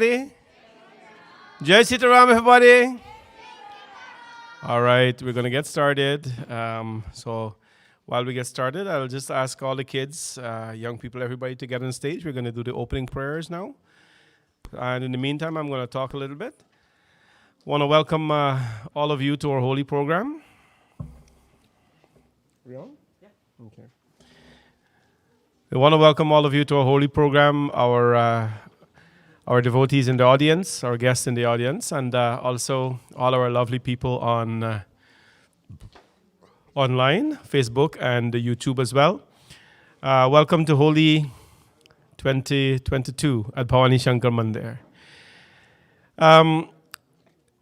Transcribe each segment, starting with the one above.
Everybody? Jai Sitaram, everybody. All right, we're going to get started. So while we get started, I'll just ask all the kids, young people, everybody to get on stage. We're going to do the opening prayers now. And in the meantime, I'm going to talk a little bit. Want to welcome all of you to our Holi program. We on? Yeah. Okay. We want to welcome all of you to our Holi program, our devotees in the audience, our guests in the audience, and also all our lovely people on online, Facebook, and YouTube as well. Welcome to Holi 2022 at Bhavani Shankar Mandir.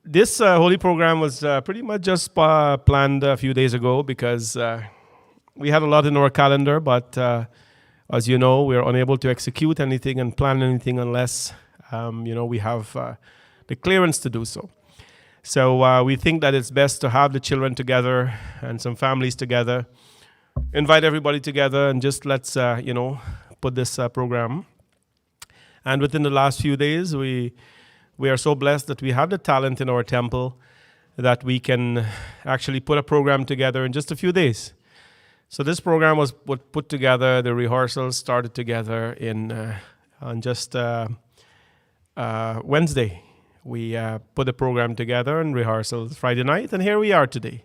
This Holi program was pretty much just planned a few days ago because we had a lot in our calendar, but as you know, we are unable to execute anything and plan anything unless we have the clearance to do so. So we think that it's best to have the children together and some families together, invite everybody together, and just let's put this program. And within the last few days, we are so blessed that we have the talent in our temple that we can actually put a program together in just a few days. So this program was put together. The rehearsals started together on just Wednesday. We put the program together and rehearsals Friday night, and here we are today.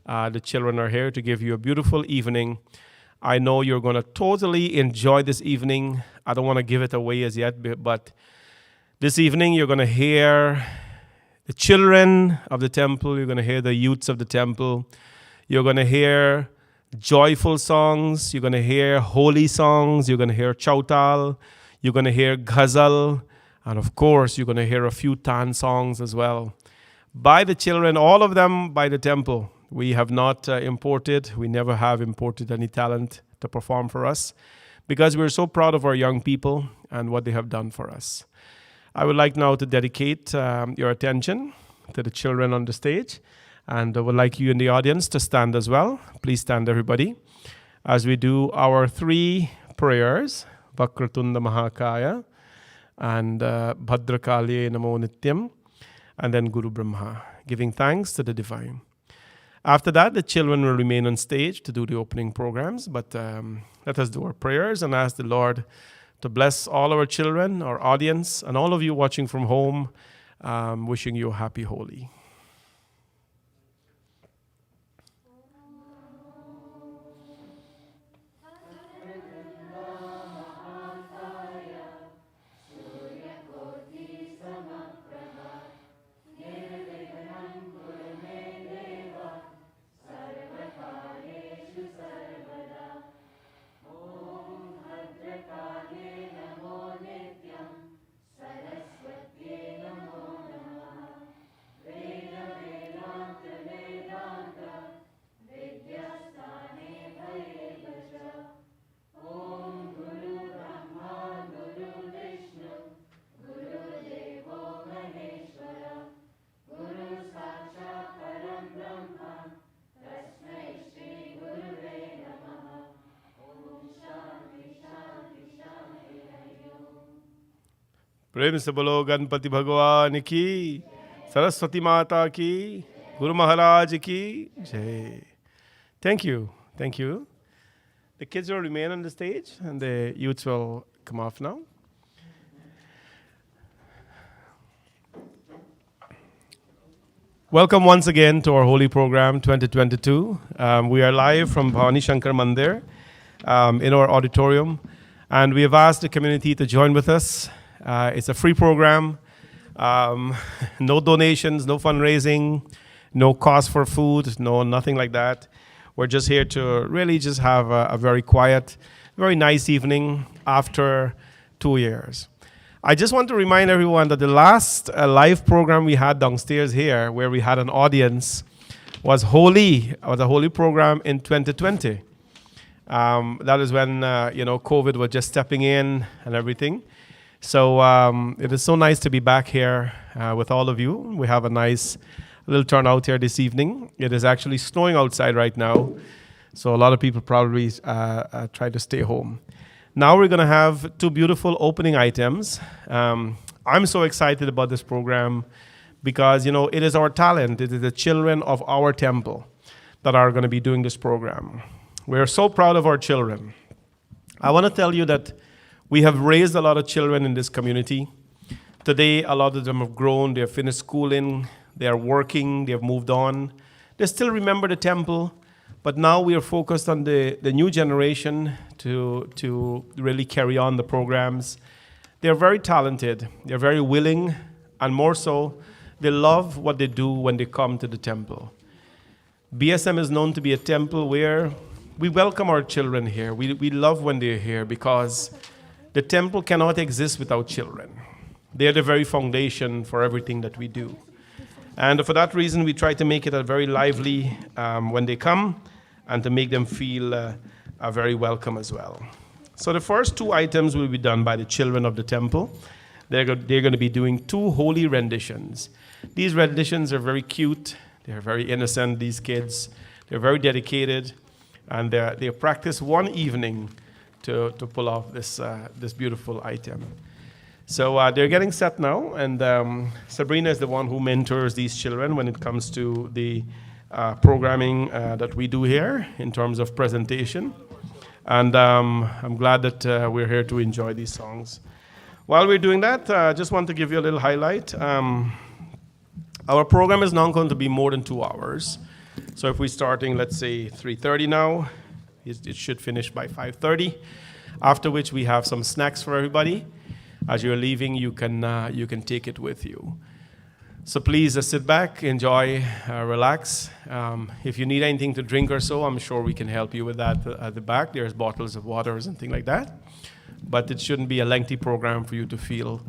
The children are here to give you a beautiful evening. I know you're going to totally enjoy this evening. I don't want to give it away as yet, but this evening you're going to hear the children of the temple. You're going to hear the youths of the temple. You're going to hear joyful songs. You're going to hear holy songs. You're going to hear Chowtal. You're going to hear Ghazal. And of course, you're going to hear a few Tan songs as well. By the children, all of them by the temple. We have not imported. We never have imported any talent to perform for us because we're so proud of our young people and what they have done for us. I would like now to dedicate your attention to the children on the stage. And I would like you in the audience to stand as well. Please stand, everybody, as we do our 3 prayers, Vakratunda Mahakaya, and Bhadrakali Namo Nityam, and then Guru Brahma, giving thanks to the divine. After that, the children will remain on stage to do the opening programs, but let us do our prayers and ask the Lord to bless all our children, our audience, and all of you watching from home, wishing you a happy Holi. प्रेम से बोलो गणपति भगवान की, सरस्वती माता की, Guru Maharaj ki jai. Thank you. Thank you. The kids will remain on the stage and the youths will come off now. Welcome once again to our Holi program 2022. We are live from Bhavani Shankar Mandir in our auditorium, and we have asked the community to join with us. It's a free program, no donations, no fundraising, no cost for food, nothing like that. We're just here to really just have a very quiet, very nice evening after 2 years. I just want to remind everyone that the last live program we had downstairs here, where we had an audience, was Holi. It was a Holi program in 2020. That is when COVID was just stepping in and everything. So it is so nice to be back here with all of you. We have a nice little turnout here this evening. It is actually snowing outside right now, so a lot of people probably try to stay home. Now we're going to have 2 beautiful opening items. I'm so excited about this program because, it is our talent. It is the children of our temple that are going to be doing this program. We're so proud of our children. I want to tell you that we have raised a lot of children in this community. Today, a lot of them have grown. They have finished schooling. They are working. They have moved on. They still remember the temple, but now we are focused on the new generation to really carry on the programs. They're very talented. They're very willing, and more so, they love what they do when they come to the temple. BSM is known to be a temple where we welcome our children here. We love when they're here because the temple cannot exist without children. They're the very foundation for everything that we do. And for that reason, we try to make it a very lively when they come and to make them feel very welcome as well. So the first 2 items will be done by the children of the temple. They're going to be doing 2 holy renditions. These renditions are very cute. They're very innocent, these kids. They're very dedicated. And they practice one evening to pull off this beautiful item. So they're getting set now, and Sabrina is the one who mentors these children when it comes to the programming that we do here in terms of presentation. And I'm glad that we're here to enjoy these songs. While we're doing that, I just want to give you a little highlight. Our program is not going to be more than 2 hours. So if we're starting, let's say, 3:30 now, it should finish by 5:30, after which we have some snacks for everybody. As you're leaving, you can take it with you. So please sit back, enjoy, relax. If you need anything to drink or so, I'm sure we can help you with that at the back. There's bottles of waters and things like that. But it shouldn't be a lengthy program for you to feel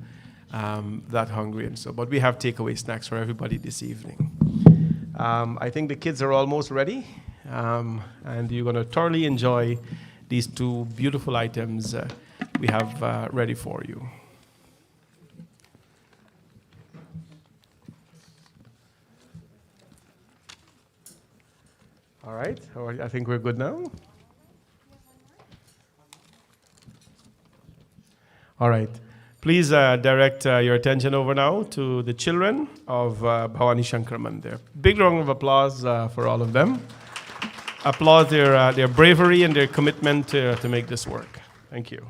that hungry and so. But we have takeaway snacks for everybody this evening. I think the kids are almost ready, and you're going to thoroughly enjoy these 2 beautiful items we have ready for you. All right, I think we're good now. All right, please direct your attention over now to the children of Bhavani Shankar Mandir. Big round of applause for all of them. Applaud their bravery and their commitment to make this work. Thank you.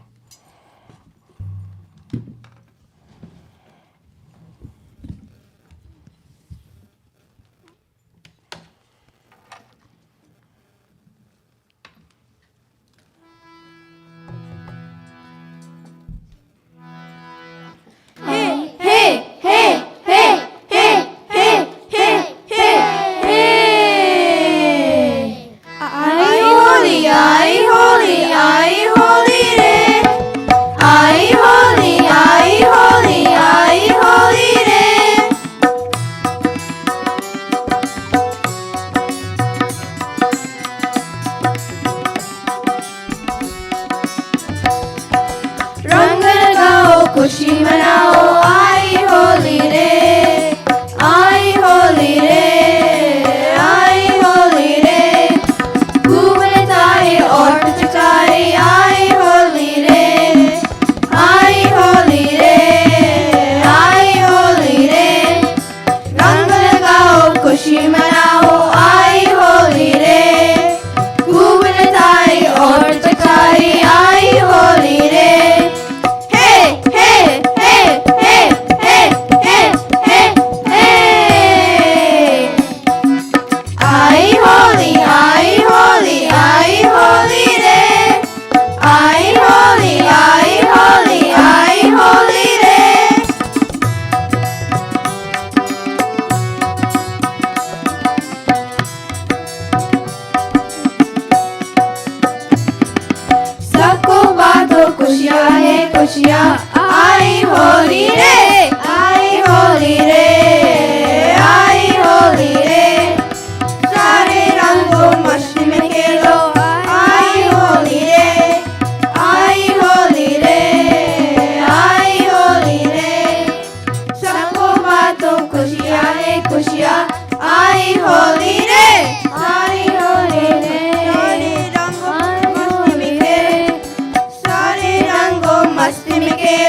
मस्ती में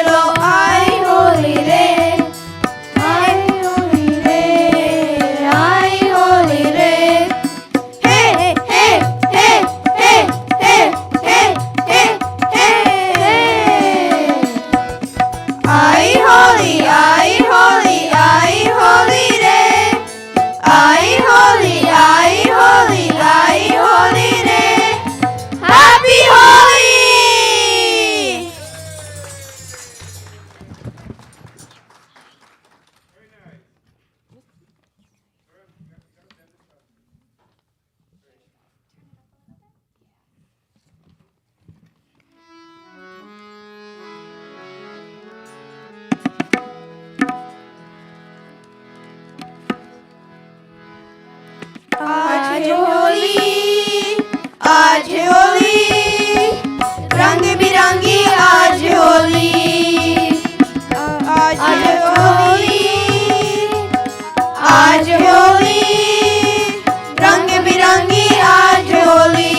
आज होली, आज होली, रंग बिरंगी आज होली, आज होली, आज होली, रंग बिरंगी आज होली,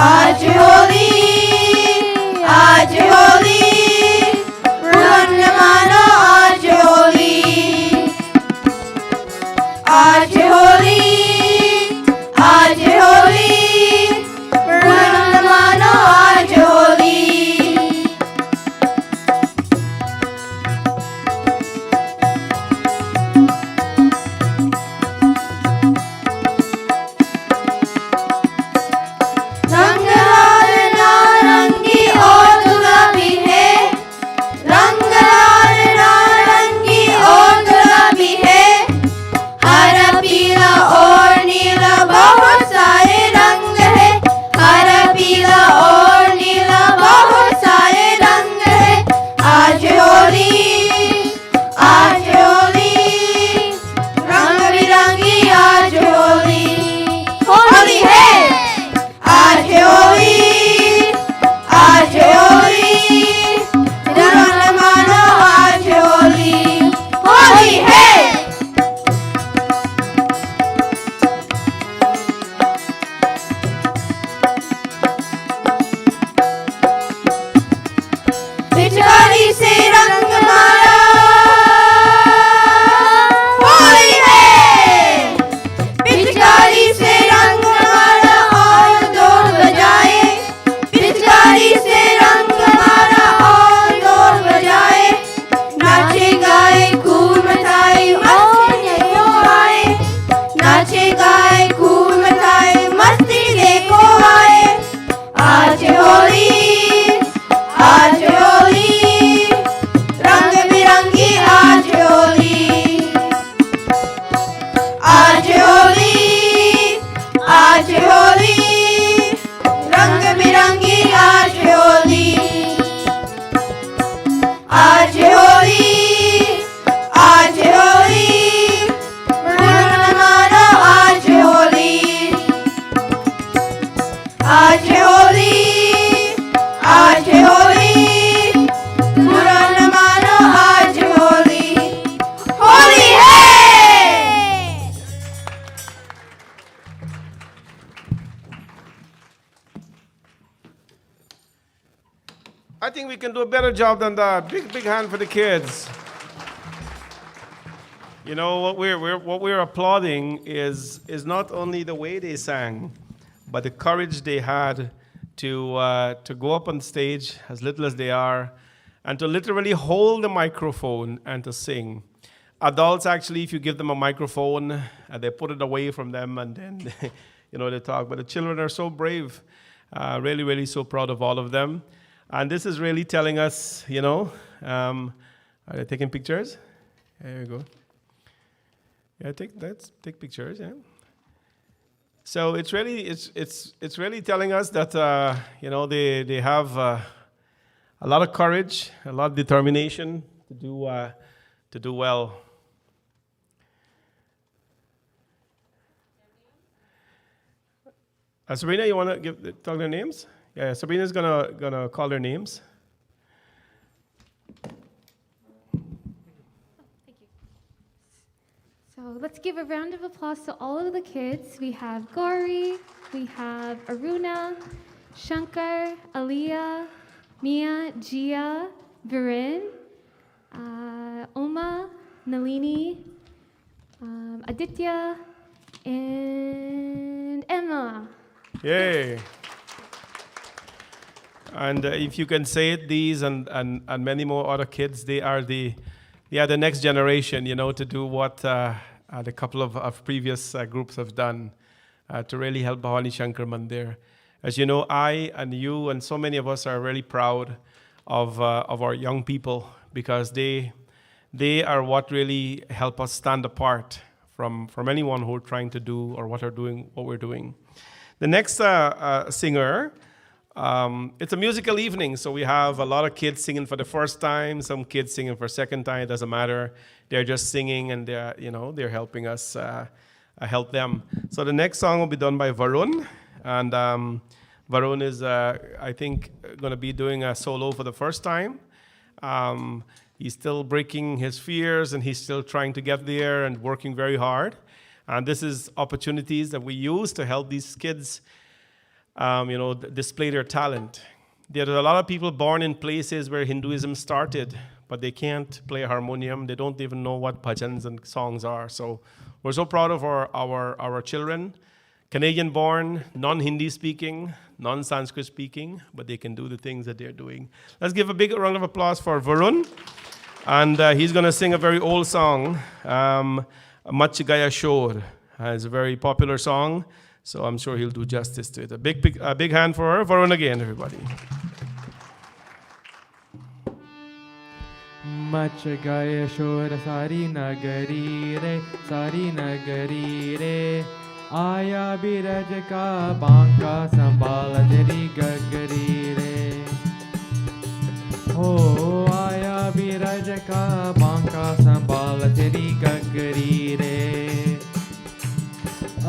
आज होली, आज होली, रंग मानो आज होली, आज होली, आज होली, रंग मानो आज होली। रंग लाल नारंगी और गुलाबी है, रंग लाल नारंगी और गुलाबी है, हरा पीला और नीला बहुत सारे रंग है, हरा पीला और नीला बहुत सारे रंग है, आज होली, आज होली, रंग बिरंगी आज होली, होली है, आज होली, आज होली, रंग मानो आज होली, होली है। पिचकारी से रंग मारा, होली है, पिचकारी से रंग मारा और ढोल बजाए, पिचकारी से रंग मारा और ढोल बजाए, नाचे गाए खूब मचाए मस्ती देखो आए, नाचे गाए खूब मचाए मस्ती देखो आए, आज होली, आज होली, रंग बिरंगी आज होली, आज होली, आज होली, रंग बिरंगी आज होली, आज होली, आज होली, रंग मानो आज होली, आज होली, आज होली, रंग मानो आज होली, होली है। I think we can do a better job than that. Big hand for the kids. You know what we're applauding is not only the way they sang, but the courage they had to go up on stage, as little as they are, and to literally hold the microphone and to sing. Adults actually, if you give them a microphone, they put it away from them and then they talk. But the children are so brave. Really, really so proud of all of them. And this is really telling us, are they taking pictures? There you go. Yeah, take pictures. Yeah. So it's really telling us that they have a lot of courage, a lot of determination to do well. Sabrina, you want to talk their names? Yeah, Sabrina's gonna call their names. So let's give a round of applause to all of the kids. We have Gauri, we have Aruna, Shankar, Aliyah, Mia, Gia, Varun, Oma, Nalini, Aditya, and Emma. Yay. And if you can say it, these and many more other kids, they are the next generation, to do what the couple of previous groups have done to really help Bhavani Shankar Mandir. As you know, I and you and so many of us are really proud of our young people because they are what really help us stand apart from anyone who are trying to do or what we're doing. The next singer. It's a musical evening, so we have a lot of kids singing for the first time, some kids singing for second time. It doesn't matter. They're just singing, and they're helping us help them. So the next song will be done by Varun, and Varun is, I think, going to be doing a solo for the first time. He's still breaking his fears, and he's still trying to get there and working very hard. And this is opportunities that we use to help these kids, display their talent. There are a lot of people born in places where Hinduism started, but they can't play harmonium. They don't even know what bhajans and songs are. So we're so proud of our children, Canadian-born, non-Hindi speaking, non-Sanskrit speaking, but they can do the things that they're doing. Let's give a big round of applause for Varun. And he's going to sing a very old song, Mach Gaya Shor. It's a very popular song, so I'm sure he'll do justice to it. A big hand for Varun again, everybody. Much गए शोर सारी नगरी रे आया बिरज का बांका संभाल तेरी गगरी रे हो आया बिरज का बांका संभाल तेरी गगरी रे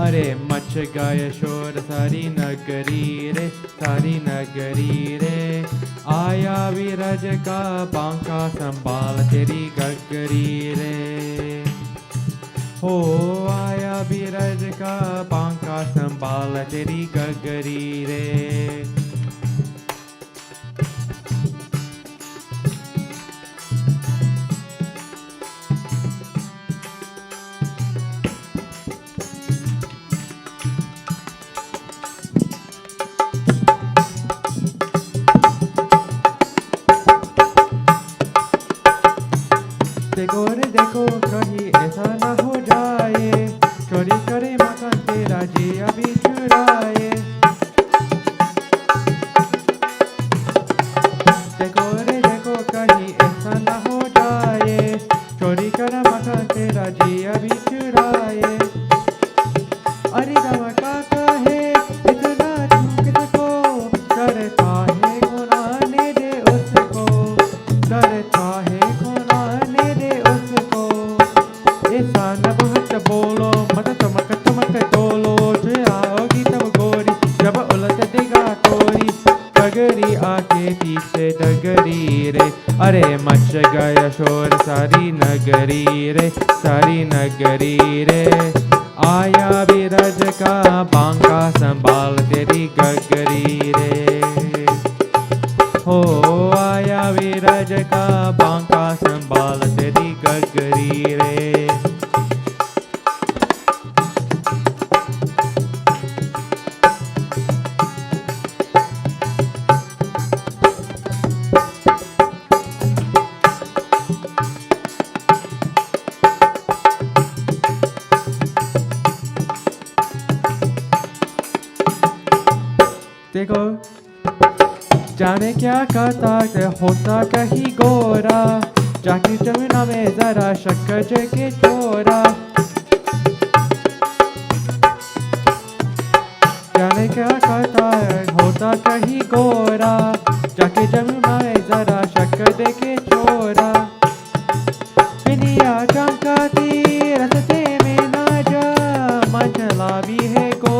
अरे मच गए शोर सारी नगरी रे आया विरज का बांका संभाल तेरी गगरी रे हो आया विरज का बांका संभाल तेरी गगरी रे देखो कहीं ऐसा ना हो जाए चोरी करे मकान तेरा जी अभी चुराए देखो कहीं ऐसा ना हो जाए चोरी करे मकान तेरा जी अभी चुराए अरे धमाका है इतना झूठ को करता है गुनाने दे उसको करता है गुनाने दे उसको ऐसा न बहुत बोलो मत चमक तोलो जो आओगी तब गोरी जब उलट देगा तोरी डगरी आके पीछे डगरी रे अरे मच गया शोर सारी नगरी रे आया विरज का बांका संभाल तेरी गगरी रे हो आया विरज का बांका संभाल तेरी गगरी रे देखो जाने क्या कहता है होता कहीं गोरा जाके जमुना में जरा शक्कर जगे छोरा जाने क्या कहता है होता कहीं गोरा जाके जमुना में जरा शक्कर देके छोरा पिनिया चमकाती रस्ते में ना जा मचला भी है को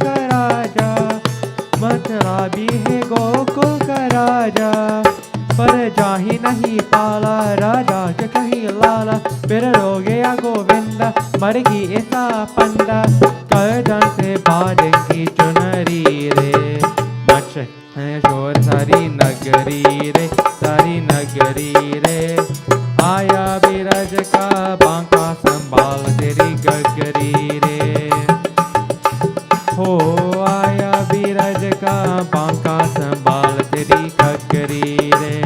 करा जा मचला भी है को करा जा पर जाही नहीं पाला राजा के कहीं लाला फिर रो गया गोविंदा मरगी ऐसा पंडा करदन से बाजेंगी चुनरी रे मच है शोर सारी नगरी रे आया बिरज का बांका संभाल तेरी गगरी रे हो आया बिरज का बांका संभाल तेरी गगरी रे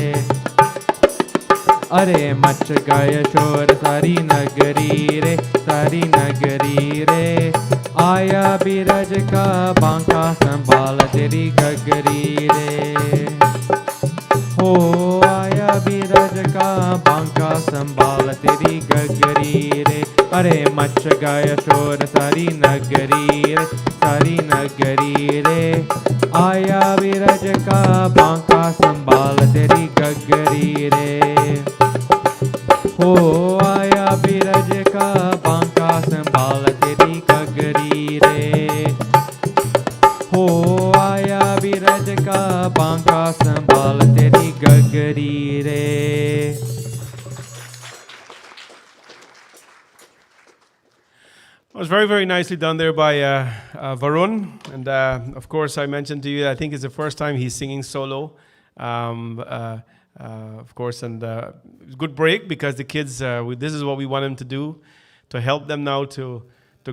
अरे मच गए शोर सारी नगरी रे आया बिरज का बांका संभाल तेरी गगरी रे हो आया बिरज का बांका संभाल तेरी गगरी रे अरे मच गया शोर सारी नगरी रे आया बिरज का बांका संभाल तेरी गगरी रे हो आया बिरज का बांका संभाल तेरी गगरी It was very, very nicely done there by Varun. And of course, I mentioned to you, I think it's the first time he's singing solo. Of course, and good break because the kids, this is what we want him to do, to help them now to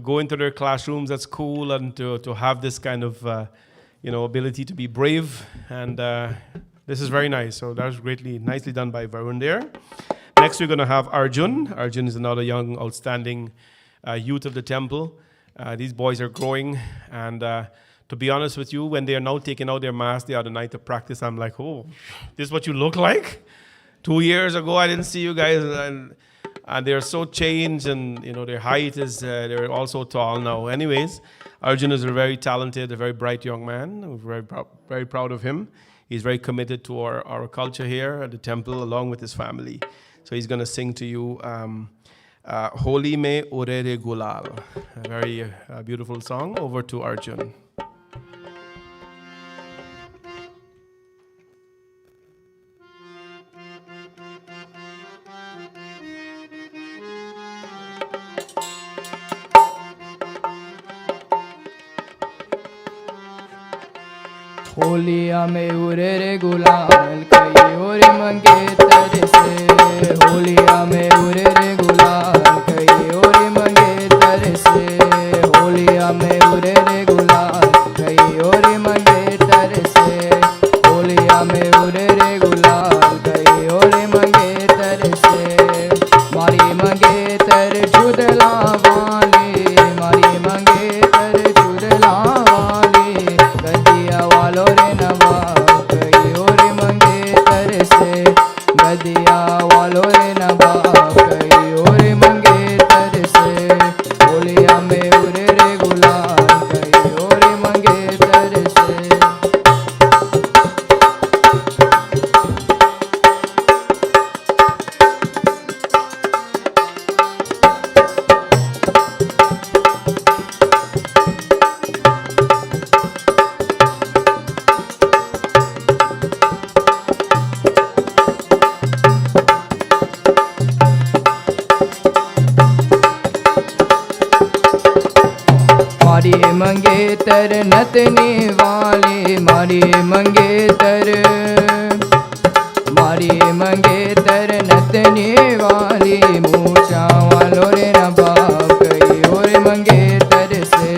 go into their classrooms at school and to have this kind of, ability to be brave. And this is very nice. So that was nicely done by Varun there. Next, we're going to have Arjun. Arjun is another young, outstanding youth of the temple. These boys are growing, and to be honest with you, when they are now taking out their mask the other night to practice, I'm like, oh, this is what you look like? 2 years ago, I didn't see you guys, and they're so changed, and their height is, they're all so tall now. Anyways, Arjun is a very talented, a very bright young man. We're very proud of him. He's very committed to our culture here at the temple, along with his family. So he's going to sing to you Holi Mein Urere Gulal, a very beautiful song. Over to Arjun. होलिया में उरे रे गुलाल कई और मंगेतर से होलिया में उरे रे गुलाल कई और मंगेतर से होलिया में उरे रे गुलाल कई और मंगेतर से होलिया में उरे रे गुलाल कई और मंगेतर से मारी मंगेतर जुदला वाली मारी मंगेतर जुदला वाली गदिया वालो रे नवाब कई और मंगेतर से गदिया वालो रे नवाब कई और मंगेतर से होलिया में उरे रे गुलाल कई और मंगेतर से मारी मंगेतर नतनी वाली मारी मंगेतर नतनी वाली मूछा वालो रे नवाब कई और मंगेतर से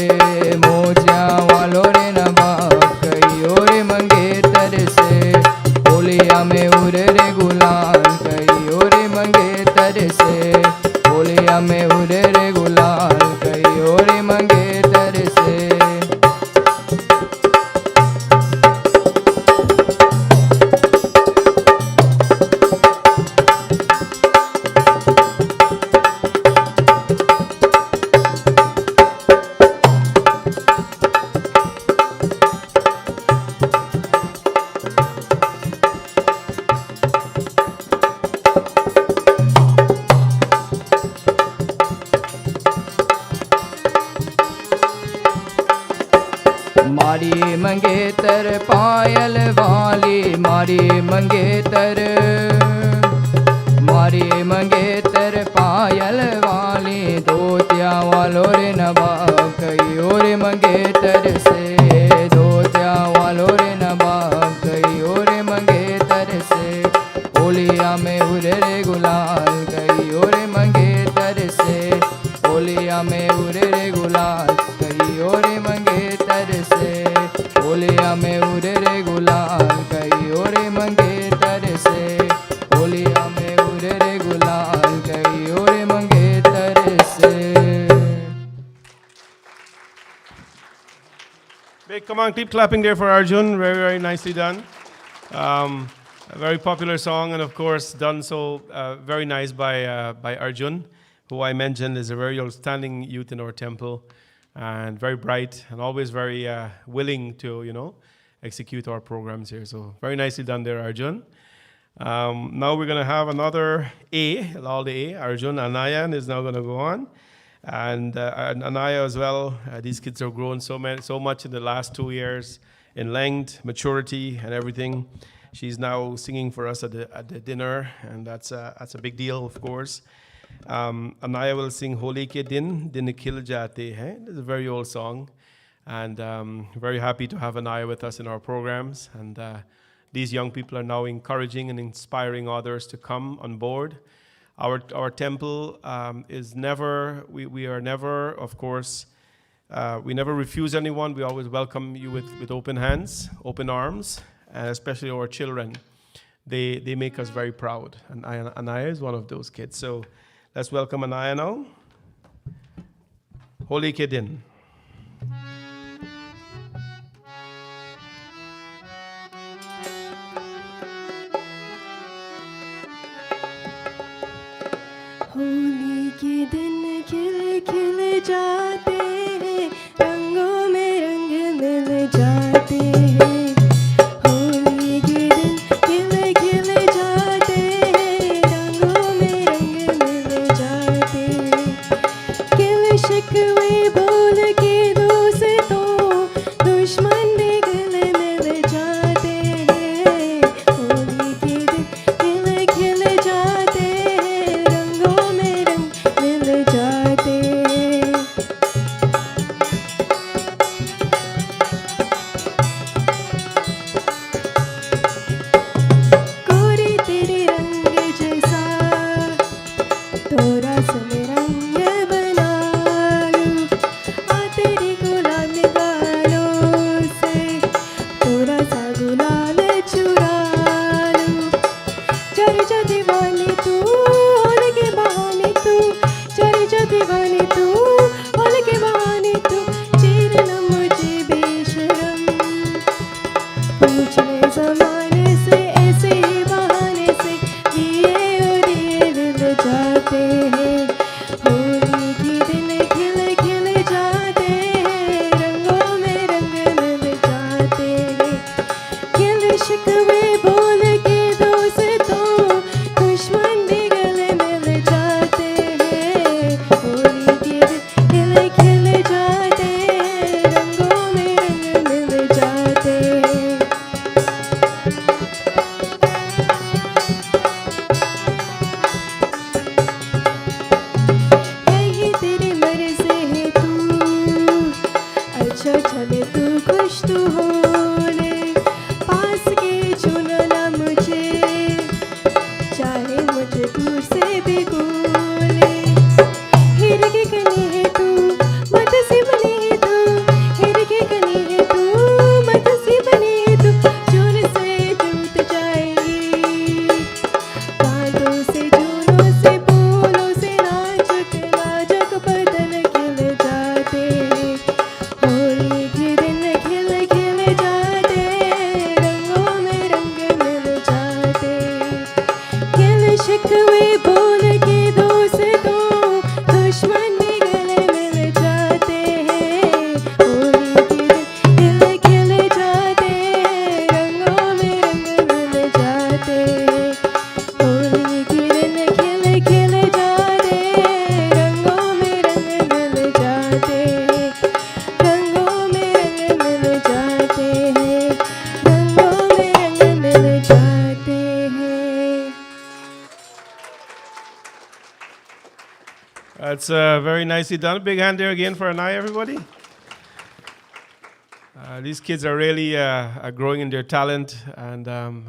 मूछा वालो रे नवाब कई और मंगेतर से होलिया में उरे रे गुलाल कई और मंगेतर से होलिया में उरे रे गुलाल कई और मंगेतर से मारी मंगेतर पायल वाली मारी मंगेतर पायल वाली दोतिया वालो रे नवाब कई और मंगेतर से दोतिया वालो रे नवाब कई और मंगेतर से होलिया में उरे रे गुलाल कई और मंगेतर से होलिया में उरे रे गुलाल कई और मंगेतर से होलिया में उरे रे गुलाल कई और मंगेतर से होलिया में उरे रे गुलाल कई और मंगेतर से Big, come on, keep clapping there for Arjun. Very, very nicely done. A very popular song, and of course, done so very nice by Arjun, who I mentioned is a very outstanding youth in our temple, and very bright, and always very willing to, execute our programs here. So very nicely done there, Arjun. Now we're going to have another A, all the A. Arjun, Anaya is now going to go on. And Anaya as well. These kids have grown so much in the last 2 years in length, maturity, and everything. She's now singing for us at the dinner, and that's a big deal, of course. Anaya will sing Holi ke din khil jate hain. It's a very old song. And very happy to have Anaya with us in our programs. And these young people are now encouraging and inspiring others to come on board. Our temple is never, we are never, of course, we never refuse anyone. We always welcome you with open hands, open arms, and especially our children. They make us very proud. And Anaya is one of those kids. So let's welcome Anaya now. Holi ke din. Holi के दिन खिल खिल जाते हैं रंगों में रंग मिल जाते हैं होली के दिन खिल खिल जाते हैं रंगों में रंग मिल जाते हैं किल शिकवे बोल के दोस्तों दुश्मन भी गले मिल जाते हैं होली के दिन खिल खिल जाते हैं रंगों में रंग मिल जाते हैं कोरी तेरे रंग जैसा तोरा से मैं रंग बना लूं आ तेरी गुलाल गालों से तोरा सा गुलाल चुरा लूं चर जा दीवानी तू होल के बहाने तू चर जा दीवानी तू होल के बहाने तू चीर न मुझे बेशरम पूछ ले ज़माने से ऐसे ही बहाने से दिए और ये मिल जाते हैं होली के दिन खिल खिल जाते हैं रंगों में रंग मिल जाते हैं किल शिकवे बोल के दोस्तों दुश्मन भी गले मिल जाते हैं होली के दिन खिल खिल जाते हैं रंगों में रंग मिल जाते हैं यही तेरी मर्ज़ी है तू अच्छा चले तू खुश तू हो ले पास के चुनना मुझे चाहे मुझे दूर से भी गोले हीरे की कली है तू मत सी बनी है तू हीरे की कली है तू मत सी बनी है तू चून से टूट जाएगी कांटों से जूनों से फूलों से नाजुक नाजुक बदन खिल जाते हैं होली के दिन खिल खिल जाते हैं रंगों में रंग मिल जाते हैं किल शिकवे बोल के दोस्तों दुश्मन भी गले मिल जाते हैं होली के दिन खिल खिल जाते हैं रंगों में रंग मिल जाते हैं होली के दिन खिल खिल जाते हैं रंगों में रंग मिल जाते हैं रंगों में रंग मिल जाते हैं रंगों में रंग मिल जाते हैं That's very nicely done. Big hand there again for Anaya, everybody. These kids are really are growing in their talent, and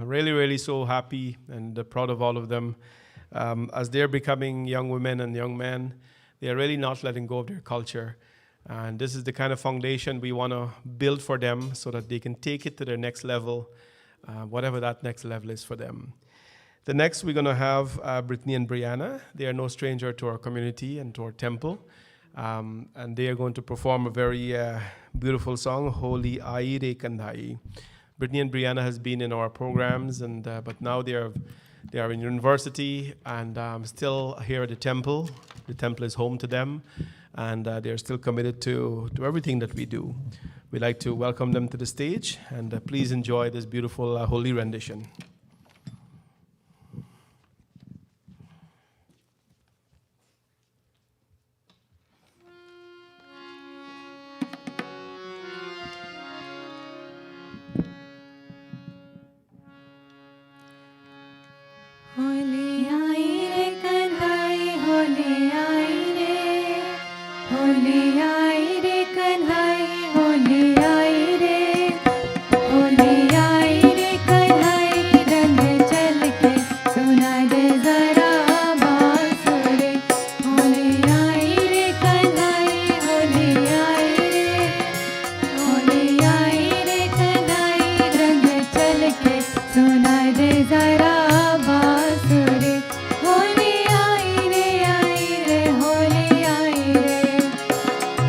really, really so happy and proud of all of them. As they're becoming young women and young men, they are really not letting go of their culture. And this is the kind of foundation we want to build for them so that they can take it to their next level, whatever that next level is for them. The next, we're going to have Brittany and Brianna. They are no stranger to our community and to our temple. And they are going to perform a very beautiful song, Holi Aayi Re Kandhai. Brittany and Brianna has been in our programs, and but now they are in university and still here at the temple. The temple is home to them, and they are still committed to everything that we do. We'd like to welcome them to the stage, and please enjoy this beautiful Holi rendition. Holi आई रे कन्हैया होली होली आई रे कन्हाई होली आई रे होली आई रे कन्हाई रंग चल के सुना दे जरा बांसुरी होली आई रे कन्हाई होली आई रे होली आई रे कन्हाई रंग चल के सुना दे जरा बांसुरी होली आई रे होली आई रे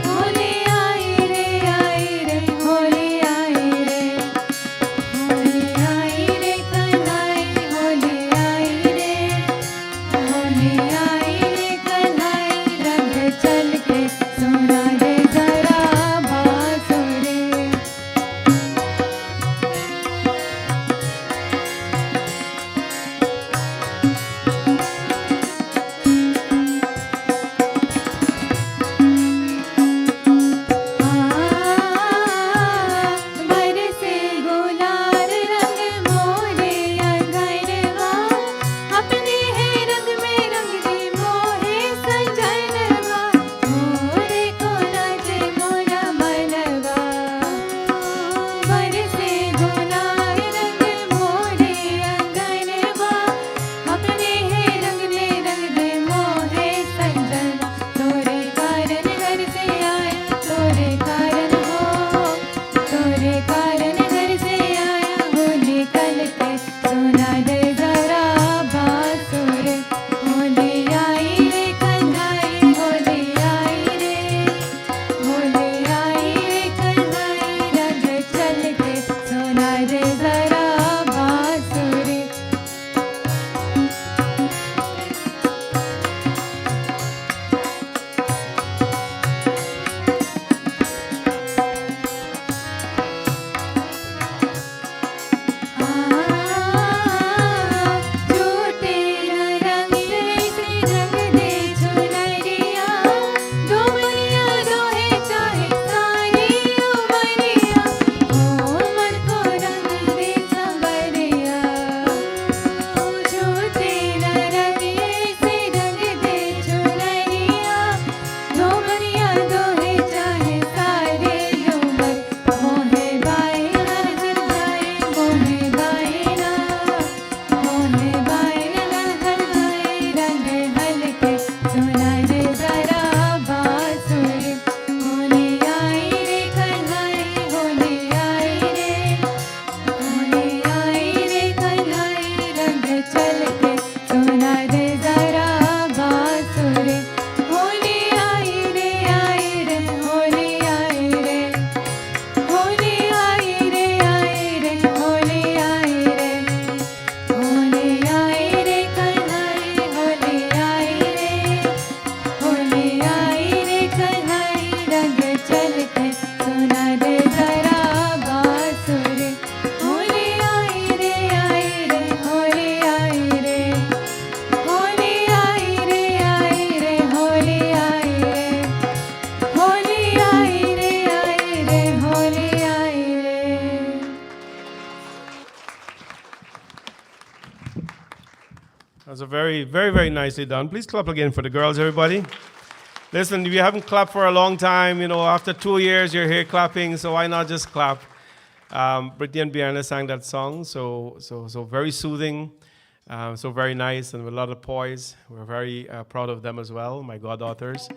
होली आई रे होली आई रे होली आई रे कन्हाई होली आई रे होली आई रे कन्हाई रंग चल के सुना दे जरा बांसुरी बरसे गुलाल रंग मोरे अंगनवा अपने है रंग में रंग दे मोहे संजनवा मोरे को नाचे मोरा मनवा बरसे गुलाल रंग मोरे अंगनवा अपने है रंग में रंग दे मोहे संजनवा तोरे कारण घर से आया तोरे कारण हो तोरे कारण घर से आया होली कल के सुना दे जरा बांसुरी होली आई रे कन्हाई होली आई रे होली आई रे कन्हाई रंग चल के सुना दे जरा बांसुरी झूठे रंग से रंग दे चुनरिया दो बनिया दोहे चाहे सारी उमरिया ओ मन को रंग दे संवरिया झूठे रंग से रंग दे चुनरिया दो बनिया दोहे चाहे सारे उमर मोहे बाई हर हर जाए मोहे बाई ना मोहे बाई हर हर जाए रंग हल्के सुना दे जरा बांसुरी होली आई रे कन्हाई होली आई रे होली आई रे कन्हाई रंग चल के सुना दे जरा बांसुरी होली आई रे होली आई रे होली आई रे होली आई रे होली आई रे कन्हाई होली आई रे होली आई रे कन्हाई रंग चल के सुना दे जरा बांसुरी होली आई रे होली आई रे होली आई रे होली आई रे होली आई रे होली आई रे That's a very, very, very nicely done. Please clap again for the girls, everybody. Listen, if you haven't clapped for a long time, after 2 years you're here clapping, so why not just clap? Brittany and Brianna sang that song, so very soothing, so very nice, and with a lot of poise. We're very proud of them as well, my goddaughters,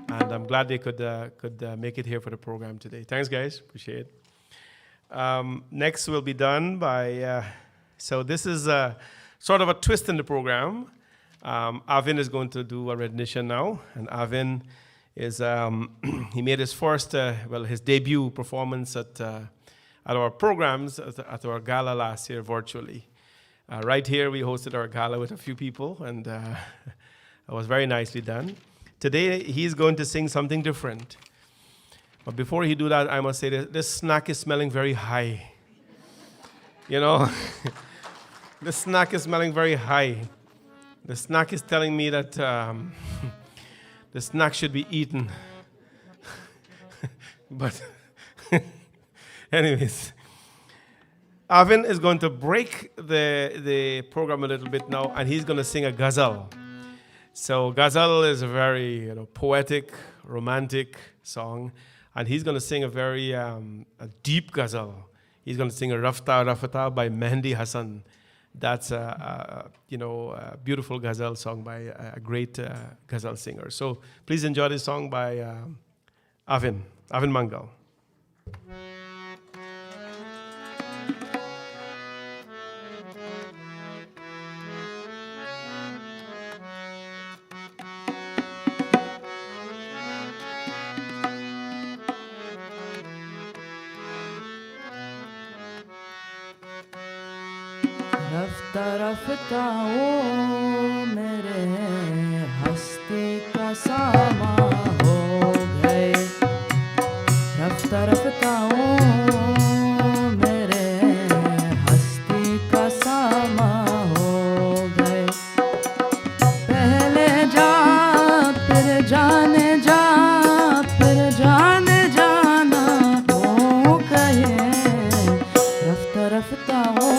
and I'm glad they could make it here for the program today. Thanks, guys. Appreciate it. Next will be done by. So this is sort of a twist in the program. Avin is going to do a rendition now, and Avin is he made his first, his debut performance at our programs at our gala last year virtually. Right here, we hosted our gala with a few people, and it was very nicely done. Today, he's going to sing something different. But before he do that, I must say this snack is smelling very high. This snack is smelling very high. The snack is telling me that the snack should be eaten. But anyways, Avin is going to break the program a little bit now, and he's going to sing a Ghazal. So Ghazal is a very poetic, romantic song, and he's going to sing a very a deep Ghazal. He's going to sing a Rafta Rafta by Mehndi Hassan. That's a beautiful Ghazal song by a great Ghazal singer. So please enjoy this song by Avin Mangal. रफ्ता रफ्ता ओ मेरे हस्ती का सामा हो गए रफ्ता रफ्ता ओ मेरे हस्ती का सामा हो गए पहले जा फिर जाने जा फिर जाने जाना हो गए रफ्ता रफ्ता ओ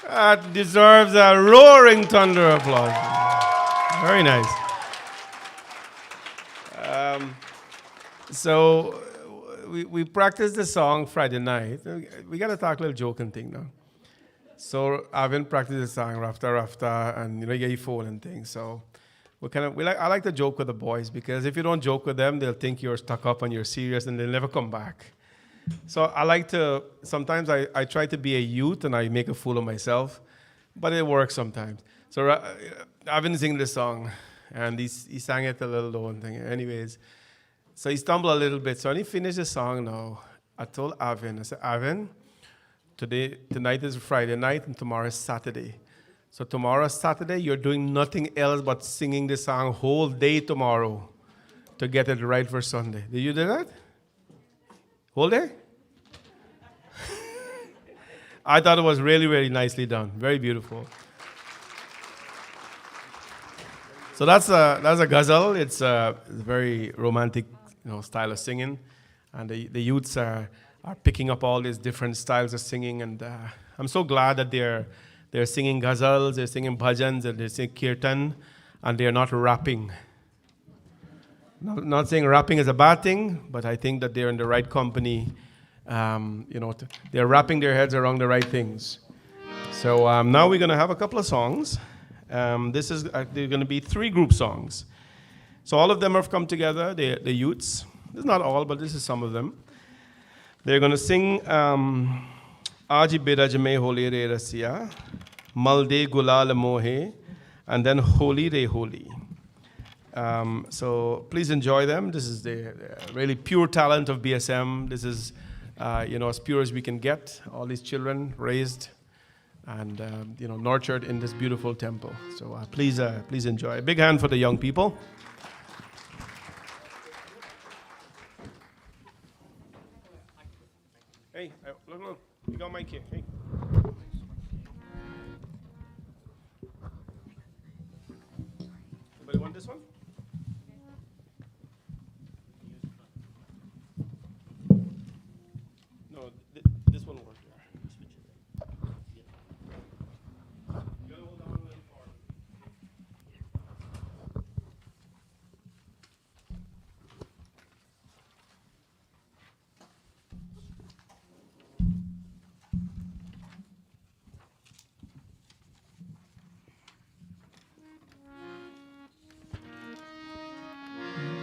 That deserves a roaring thunder applause. Very nice. So we practiced the song Friday night. We got to talk a little joking thing now. So Avin practiced the song rafta, and you get your phone and things. So I like to joke with the boys because if you don't joke with them, they'll think you're stuck up and you're serious and they'll never come back. So I like to, sometimes I try to be a youth and I make a fool of myself, but it works sometimes. So I've been singing this song and he sang it a little low and thing. Anyways, so he stumbled a little bit. So when he finished the song now, I told Avin, I said, Avin, tonight is Friday night and tomorrow is Saturday. So tomorrow, Saturday, you're doing nothing else but singing this song whole day tomorrow to get it right for Sunday. Did you do that? Whole day? I thought it was really, really nicely done. Very beautiful. So that's a ghazal. It's a very romantic, style of singing, and the youths are picking up all these different styles of singing. And I'm so glad that they're singing ghazals, they're singing bhajans, and they're singing kirtan, and they're not rapping. Not saying rapping is a bad thing, but I think that they're in the right company. They're wrapping their heads around the right things. So now we're going to have a couple of songs. They're going to be 3 group songs. So all of them have come together, the youths. This is not all, but this is some of them. They're going to sing Aaj Biraj Mein Holi Re Rasiya, Malde Gulal Mohe, and then Holi Re Holi. So please enjoy them. This is the really pure talent of BSM. This is, as pure as we can get. All these children raised and, nurtured in this beautiful temple. So please enjoy. A big hand for the young people. Hey, look, you got my kid. Hey. Anybody want this one? No, this one will work. You gotta hold on a little farther.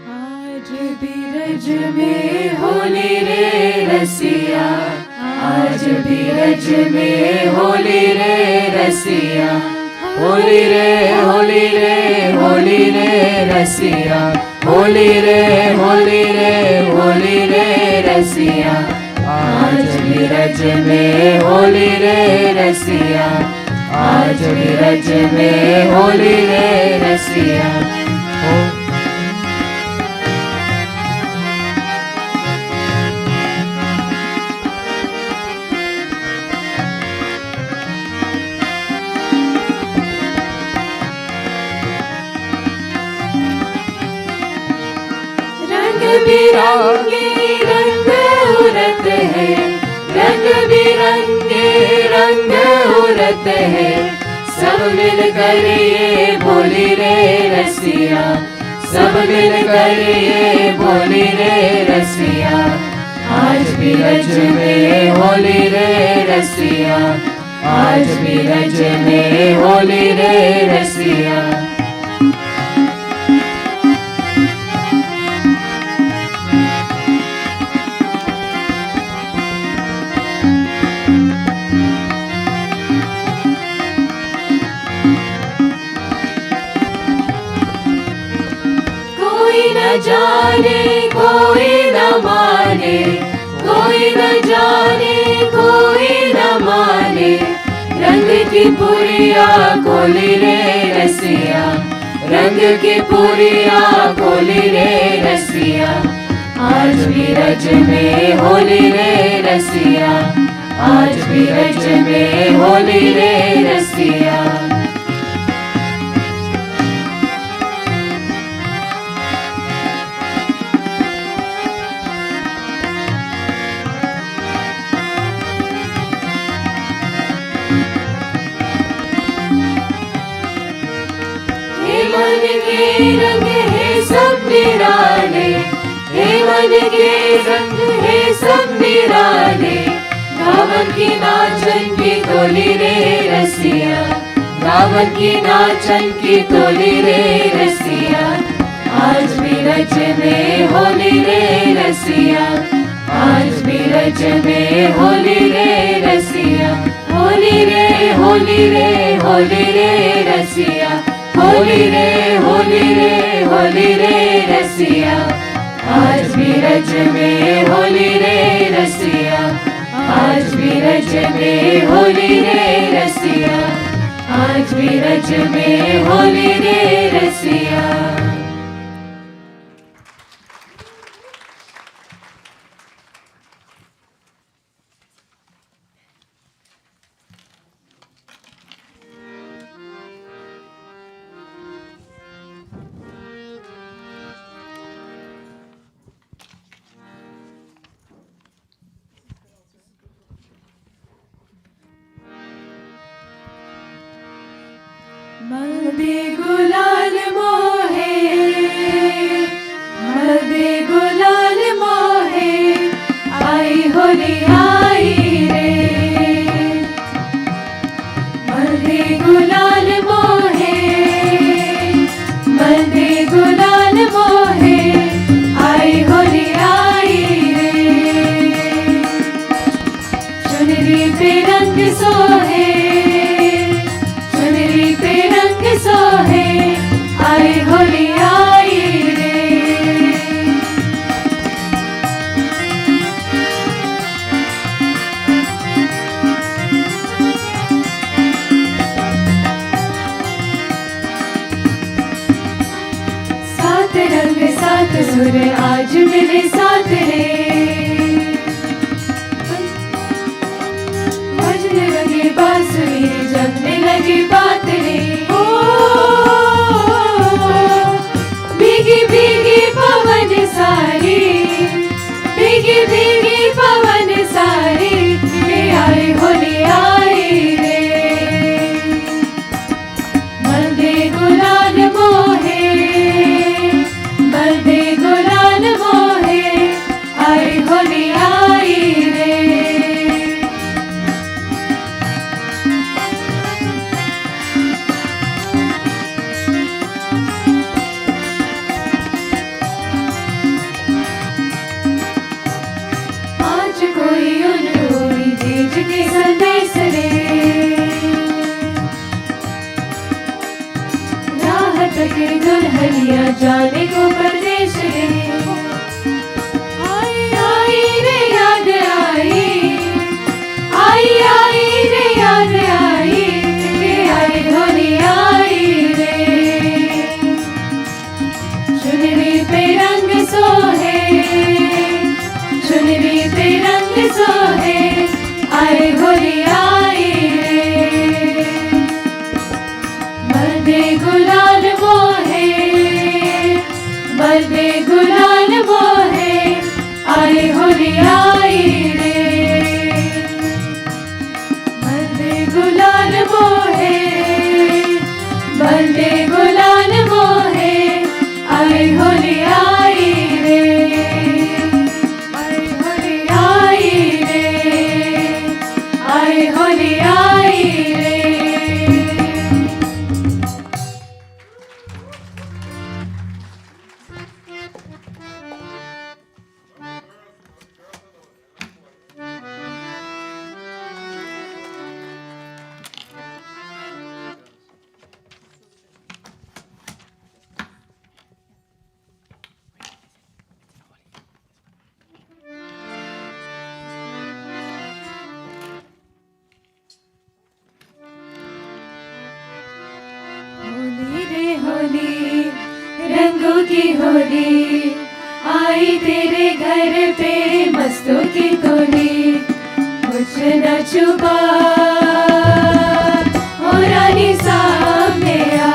आज बीरज में होली रे रसिया, आज बीरज में होली रे रसिया, होली रे होली रे होली रे रसिया, होली रे होली रे होली रे रसिया, आज बीरज में होली रे रसिया, आज बीरज में होली रे रसिया। बिरंगे रंग उड़त है, रंग बिरंगे रंग उड़त है, सब मिलकर ये बोली रे रसिया, सब मिलकर ये बोली रे रसिया, आज बीरज में होली रे रसिया, आज बीरज में होली रे रसिया। जाने कोई न माने, कोई न जाने कोई न माने, रंग की पुरिया खोली रे रसिया, रंग की पुरिया खोली रे रसिया, आज बीरज में होली रे रसिया, आज बीरज में होली रे रसिया। के रंग है सब निराले, हे मन के रंग है सब निराले। रावण की नाचन की टोली रे रसिया, रावण की नाचन की टोली रे रसिया। आज भी रज में होली रे रसिया, आज भी रज में होली रे रसिया। होली रे होली रे होली रे रसिया, होली रे होली रे होली रे रसिया। आज भी रज में होली रे रसिया, आज भी रज में होली रे रसिया, आज भी रज में होली रे रसिया। मल्दे गुलाल मोहे, मल्दे गुलाल मोहे, आई होली आई रे। मल्दे गुलाल मोहे, मल्दे गुलाल मोहे, आई होली आई रे। चुनरी पे रंग सोहे, चुनरी पे रंग सोहे, आई होली आई रे। सात रंग सात सुर आज मिले साथ रे, बजने लगी बांसुरी जमने लगी बात रे। ओ भीगी भीगी पवन सारी, भीगी भीगी पवन सारी, ये आई होली आई रे। मल्दे गुलाल मोहे, मल्दे गुलाल मोहे, आई होली आई रे। आज कोई उनकोई भेज के संदेश रे, राहत के दुल्हनिया जाने को परदेश रे। आई आई रे याद आई, आई आई रे याद आई, ये आई होली आई रे। चुनरी पे रंग सोहे, चुनरी पे रंग सोहे, आई होली आई रे। मल्दे गुलाल मोहे, मल्दे गुलाल मोहे, आई होली आई रे। मल्दे गुलाल मोहे, मल्दे गुलाल मोहे, आई होली आई रे। आई होली आई रे, आई होली आई रे। होली रे होली, रंगों की होली, आई तेरे घर पे मस्तों की टोली। कुछ न छुपा हो रानी सामने आ।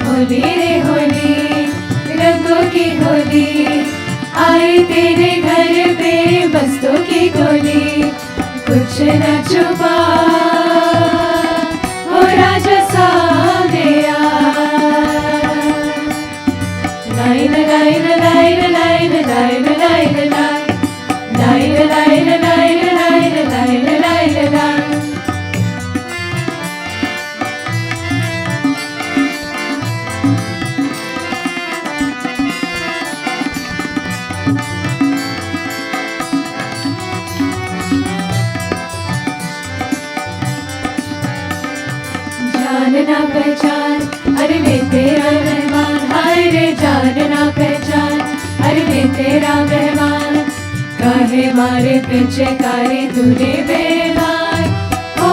होली रे होली, रंगों की होली, आई तेरे घर पे मस्तों की टोली। कुछ न छुपा हो राजा सामने ना पहचान, अरे मैं तेरा मेहमान, हाय रे जान ना पहचान, अरे मैं तेरा मेहमान, काहे मारे पीछे कारी तूने बेमान, ओ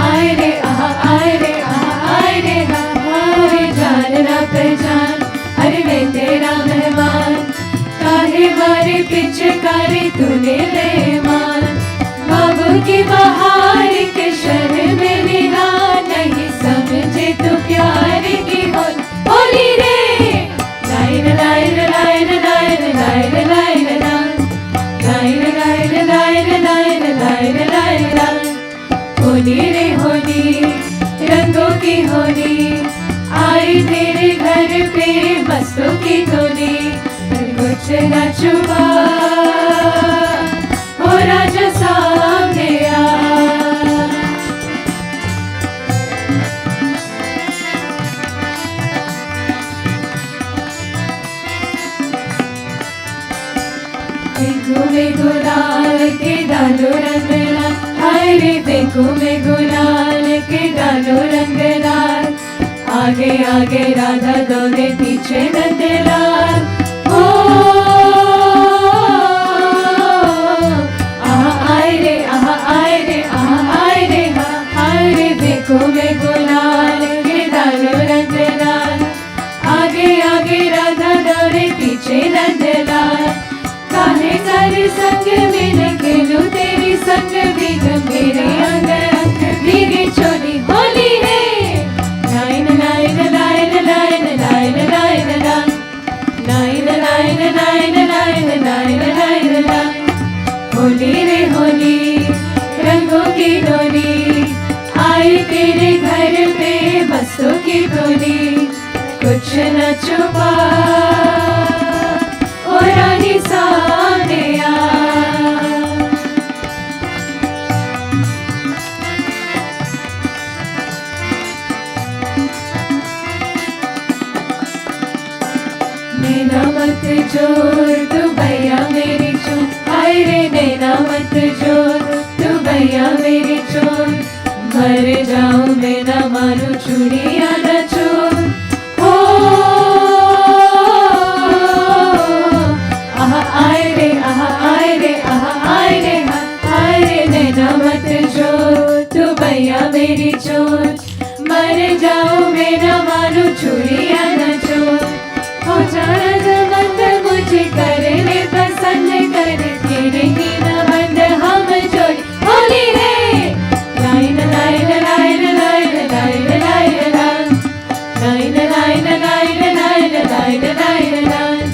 आए रे आए रे आए रे हाय जान ना पहचान, अरे मैं तेरा मेहमान, काहे मारे पीछे कारी तूने बेमान, बाबू की बहार के शहर में निहा नहीं समझे तू प्यार की होली रे, line line line line line line line line line line line line line, Holi रे होली रंगों की होली, आई तेरे घर पे मस्तों की टोली, कुछ न छुपा ओ राजा सामने आ, देखो में गुलाल के डालो रंग लाल, हाय रे देखो में गुलाल के डालो रंग लाल, आगे आगे राधा दौड़े पीछे नंदलाल, ओ आए रे आए रे आए रे हाय रे देखो में गुलाल के डालो रंग लाल, आगे आगे राधा दौड़े पीछे नंदलाल, काहे सारे संग में खेलूं तेरी संग भीग मेरे अंग अंग भीगे चोली होली है, line line line line line line line line line line line line line, Holi रे होली रंगों की डोली, आई तेरे घर पे बसों की टोली, कुछ न छुपा ओ रानी सामने आ, नैना मत जोर तू भैया मेरी चोर, हाय रे नैना मत जोर तू भैया मेरी चोर, मर जाऊं मैं न मारू चूड़िया न चोर, ओ आए रे आए रे आए रे आए रे नैना मत जोर तू भैया मेरी चोर, मर जाऊं मैं न मारू चूड़िया न चोर, हो जाना जबंद मुझे करने पसंद करके नहीं न बंद हम जोड़ी होली है, line line line line line line line line line line line line line,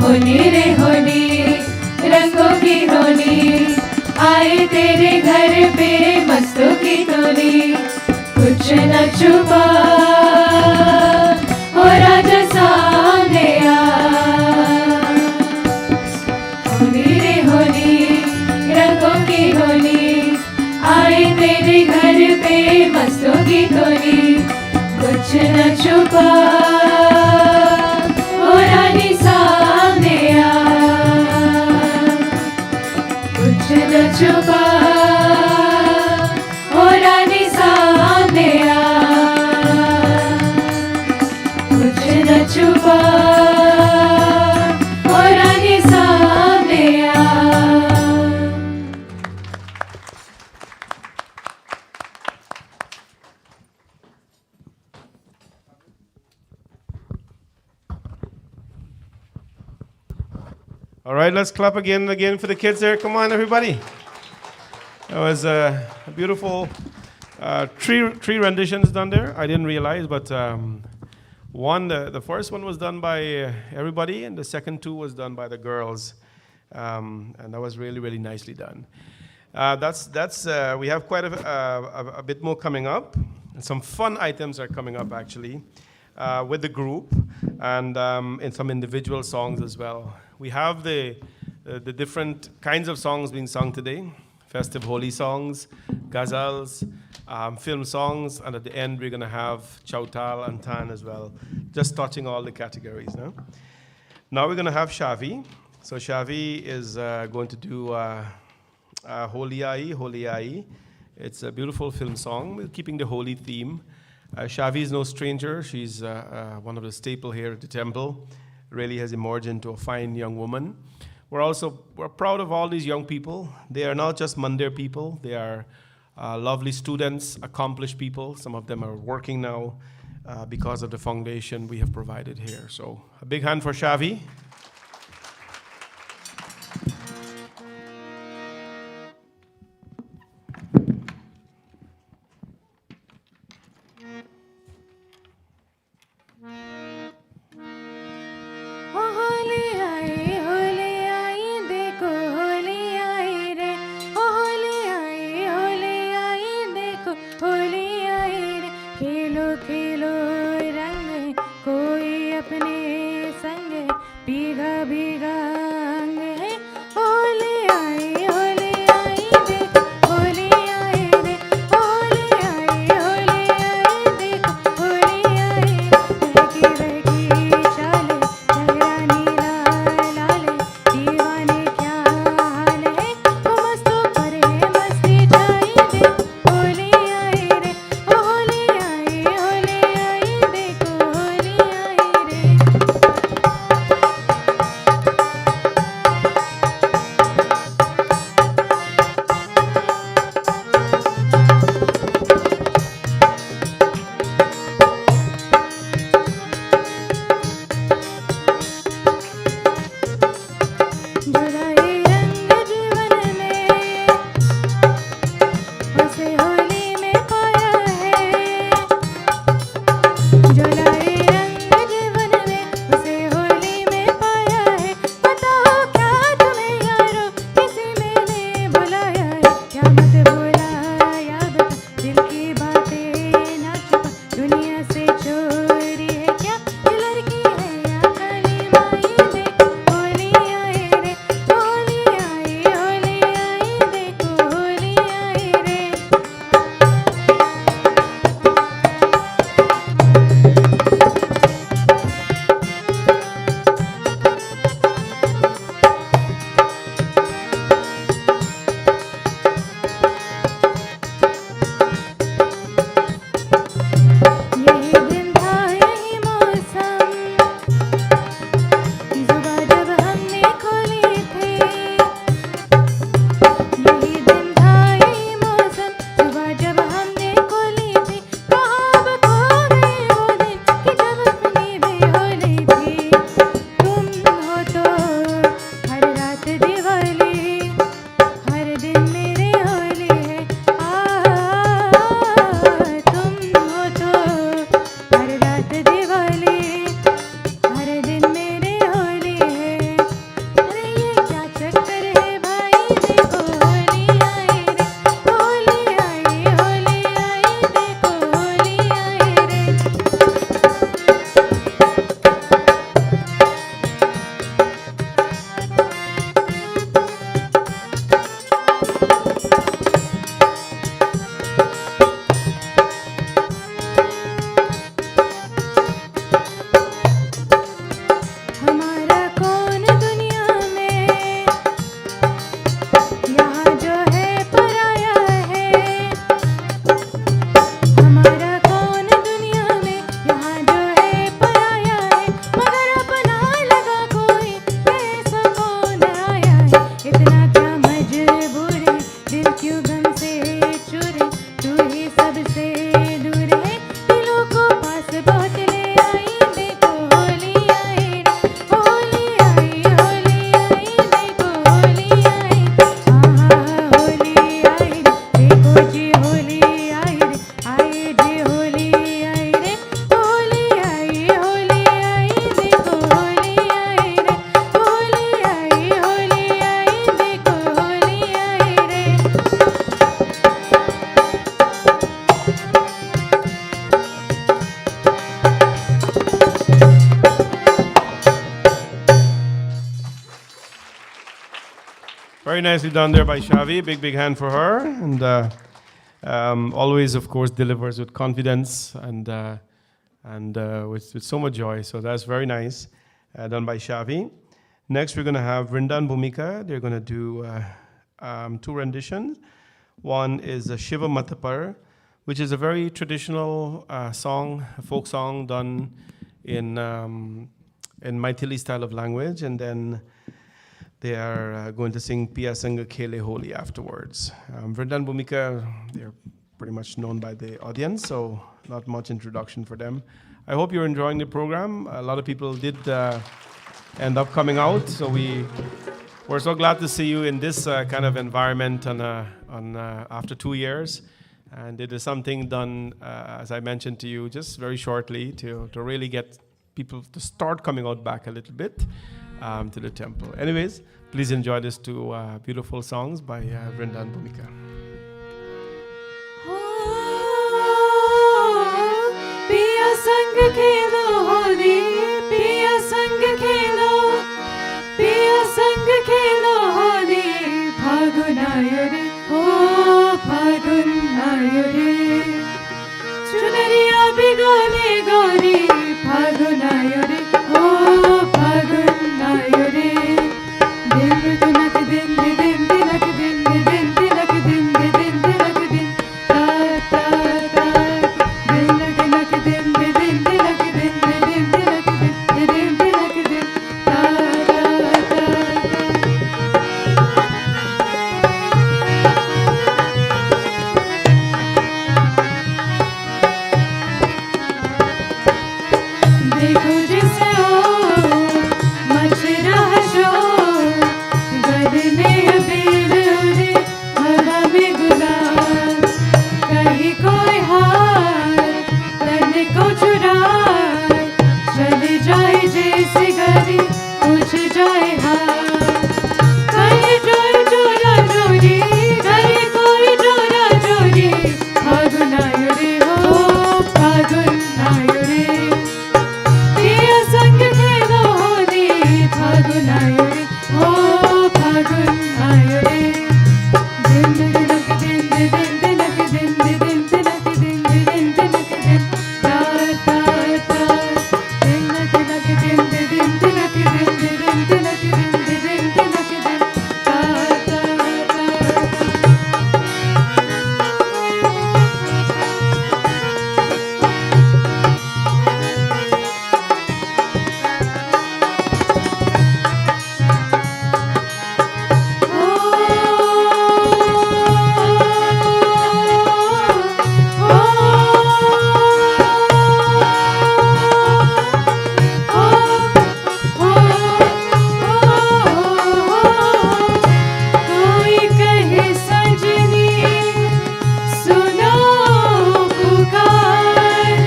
Holi रे होली रंगों की होली, आई तेरे घर पे मस्तों की टोली, कुछ न छुपा ओ राजा सामने आ, होली रे होली रंगों की होली, आई तेरे घर पे मस्तों की टोली, कुछ न छुपा ओ रानी सामने आ, कुछ न छुपा ओ रानी सामने आ, कुछ न छुपा ओ रानी सामने आ। All right, let's clap again and again for the kids there. Come on, everybody. That was a beautiful three renditions done there. I didn't realize, but the first one was done by everybody, and the second two was done by the girls, and that was really, really nicely done. We have quite a bit more coming up. And some fun items are coming up actually with the group, and in some individual songs as well. We have the different kinds of songs being sung today: festive Holi songs, Ghazals, film songs, and at the end we're going to have Chowtal and Tan as well, just touching all the categories. No? Now we're going to have Shavi. So Shavi is going to do Holi Ai, It's a beautiful film song. We're keeping the Holi theme. Shavi is no stranger. She's one of the staple here at the temple. Really has emerged into a fine young woman. We're proud of all these young people. They are not just Mandir people. They are lovely students, accomplished people. Some of them are working now because of the foundation we have provided here. So a big hand for Shavi. Very nicely done there by Shavi. Big hand for her. And always, of course, delivers with confidence and with so much joy. So that's very nice, done by Shavi. Next, we're going to have Rinda and Bumika. They're going to do two renditions. One is a Shiva Matapar, which is a very traditional song, a folk song done in Maithili style of language, and then they are going to sing Piya Sang Khele Holi afterwards. Rinda and Bumika, they're pretty much known by the audience, so not much introduction for them. I hope you're enjoying the program. A lot of people did end up coming out, so we're so glad to see you in this kind of environment after 2 years. And it is something done, as I mentioned to you just very shortly, to really get people to start coming out back a little bit to the temple. Anyways, please enjoy these two beautiful songs by Rinda and Bumika. पिया संग खेलो होली पिया संग खेलो पिया संग खेलो होली फागुन आयो रे ओ फागुन आयो रे चुनरिया भिगोने गोरी फागुन आयो रे ओ फागुन आयो रे दिन तिलक दिन दिन तिलक दिन दिन तिलक दिन दिन तिलक दिन ता ता ता दिन तिलक दिन दिन तिलक दिन दिन तिलक दिन दिन तिलक दिन ता ता ता देखो जिसे ओ मच रहा शोर गले में अबीर उड़े हवा में गुलाल कहीं कोई हार करने को चुराए चली जाए जैसे गली पूछ जाए हार कहीं जोर चोरा चोरी कहीं कोई चोरा चोरी फागुन आयो रे हो फागुन आयो रे पिया संग खेलो होली फागुन आयो रे हो फागुन आयो रे दिन तिलक दिन दिन तिलक दिन दिन तिलक दिन दिन तिलक दिन ता ता ता दिन तिलक दिन दिन तिलक दिन दिन तिलक दिन दिन तिलक दिन ता ता कोई कहे सजनी सुनो पुकार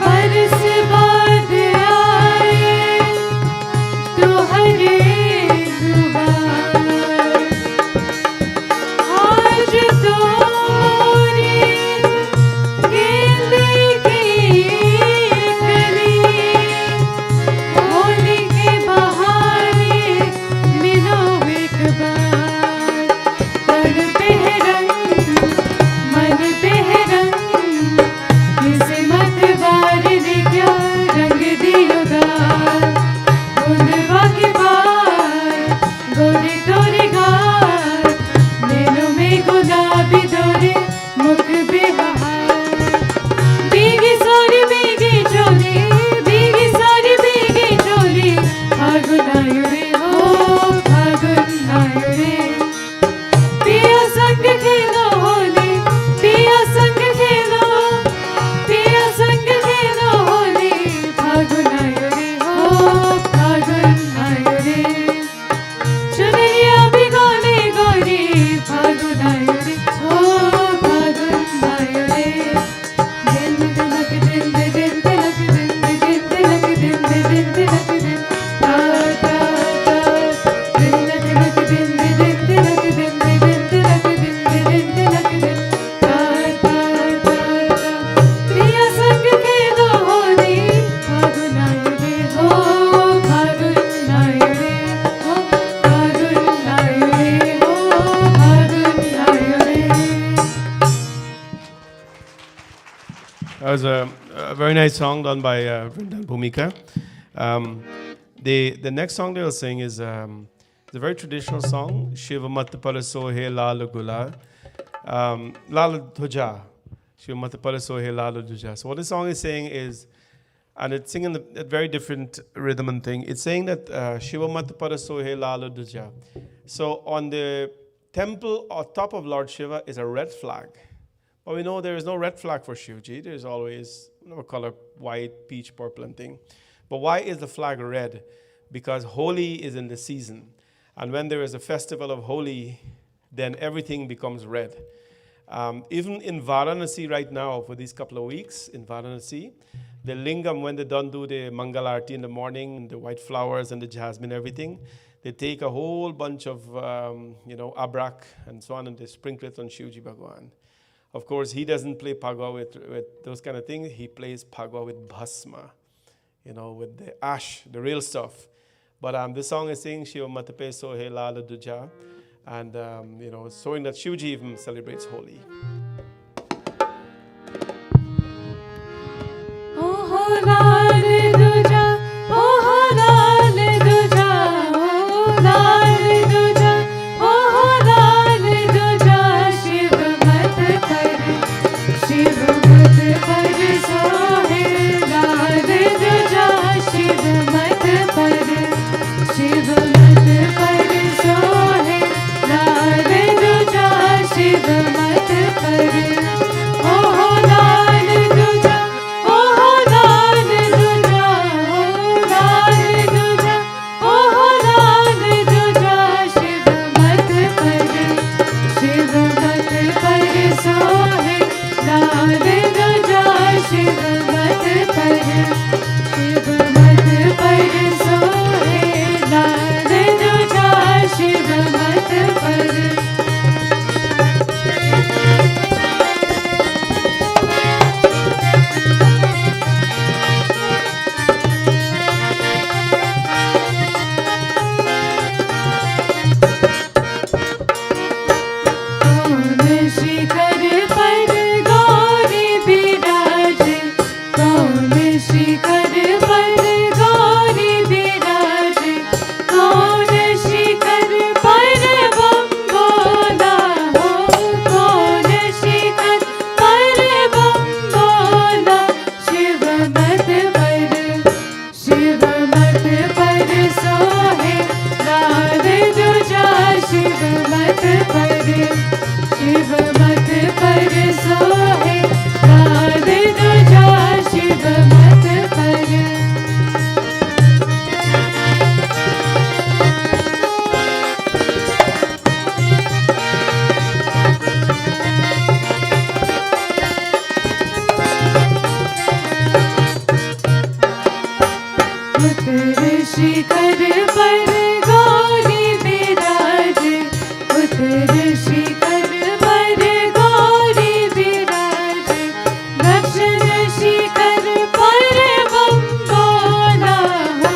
बरस बाद आए तो हरे दुआर आज तोरी गेंदे की कली होली के बहाने मिलो एक बार तन पे है रंग मन पे है रंग किस्मत बार ने क्या रंग दियो गार बुलवा के बार गोरे तोरे गार नैनों में गुलाबी डोरे मुख बेहार भीगी सारी भीगी चोली भीगी सारी भीगी चोली फागुन आयो रे हो फागुन आयो रे पिया संग खेलो होली पिया संग खेलो होली फागुन आयो रे हो फागुन आयो रे चुनरिया भिगोने गोरी फागुन आयो रे हो फागुन आयो रे दिन तिलक दिन दिन तिलक दिन दिन तिलक दिन दिन तिलक दिन ता ता ता दिन तिलक दिन दिन तिलक दिन दिन तिलक दिन दिन तिलक दिन ता ता ता पिया संग खेलो होली फागुन आयो रे हो फागुन आयो रे हो फागुन आयो रे हो फागुन आयो रे That was a very nice song done by Rinda and Bumika. The next song they'll sing is a very traditional song. Shiva mat paraso he lal gula, lal dhuja. Shiva mat paraso he lal dhuja. So what the song is saying is, and it's singing a very different rhythm and thing. It's saying that Shiva mat paraso he lal dhuja. So on the temple or top of Lord Shiva is a red flag. But we know there is no red flag for Shivji. There's always a color, white, peach, purple and thing. But why is the flag red? Because Holi is in the season. And when there is a festival of Holi, then everything becomes red. Even in Varanasi right now, for these couple of weeks in Varanasi, the lingam, when they don't do the Mangalarti in the morning, the white flowers and the jasmine, everything, they take a whole bunch of, abrak and so on, and they sprinkle it on Shivji Bhagwan. Of course, he doesn't play Pagwa with those kind of things. He plays Pagwa with Bhasma, with the ash, the real stuff. But this song is saying Shiva Matape Sohe Lala Duja, and showing that Shivji even celebrates Holi. Oh Lal Duja, oh Lal Duja, oh Lal Duja, oh Lal Duja, Shiv Mat Par, Shiv Mat Par Sohe Lal Duja, Shiv Mat Par, Shiv Mat Par Sohe Lal Duja, Shiv Mat Par, oh Lal Duja, oh Lal Duja, oh Lal Duja, oh Lal Duja, Shiv Mat Par, Shiv Mat Par Sohe Lal Duja, Shiv Mat Par, Shiv Mat Par Sohe Lal Duja, Shiv Mat Par. कौन शिखर पर गौरी विराजे, कौन शिखर पर गौरी विराजे, कौन शिखर पर बम बोला हो, कौन शिखर पर बम बोला, शिव मत पर, शिव मत पर सोहे लाल दुजा, शिव मत पर, शिव मत पर सोहे लाल दुजा, शिव मत पर। उत्तर शिखर पर गौरी विराजे, उत्तर शिखर पर गौरी विराजे, दक्षिण शिखर पर बम बोला हो,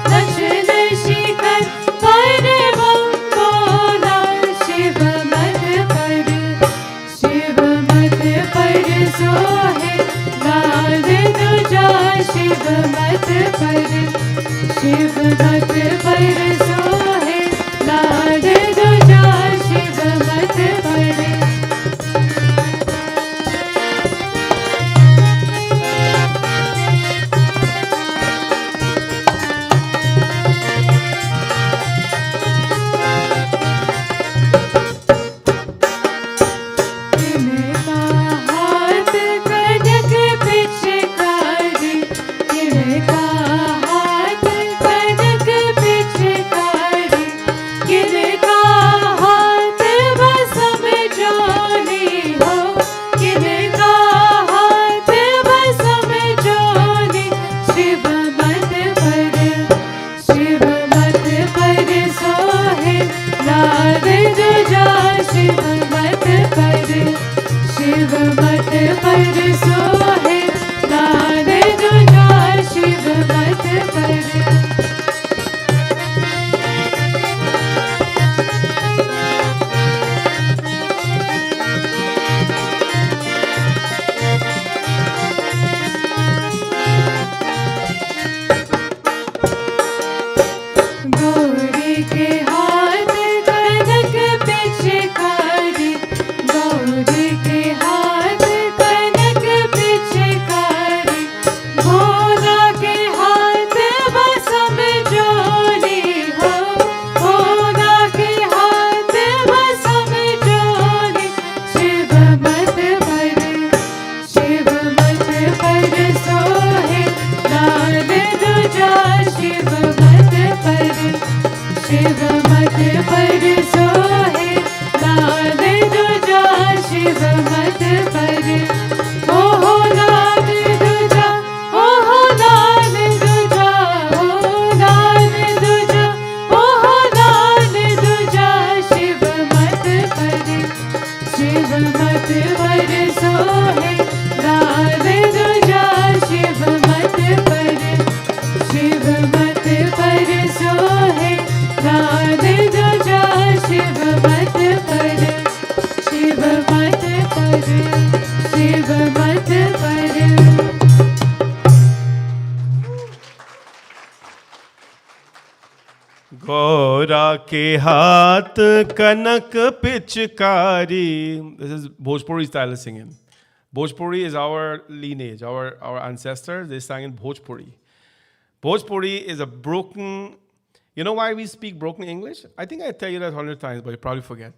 दक्षिण शिखर पर बम बोला, शिव मत पर, शिव मत पर सोहे लाल दुजा, शिव मत पर, शिव मत पर सोहे लाल दुजा, शिव मत पर। इनका हाथ कनक पिचकारी, इनका हाथ कनक पिचकारी, राधे ध्वजा शिव मत पर, शिव मत पर, शिव मत पर। गौरा के हाथ कनक पिचकारी. This is Bhojpuri style of singing. Bhojpuri is our lineage, our ancestors. They sang in Bhojpuri. Bhojpuri is a broken. You know why we speak broken English? I think I tell you that 100 times, but you probably forget.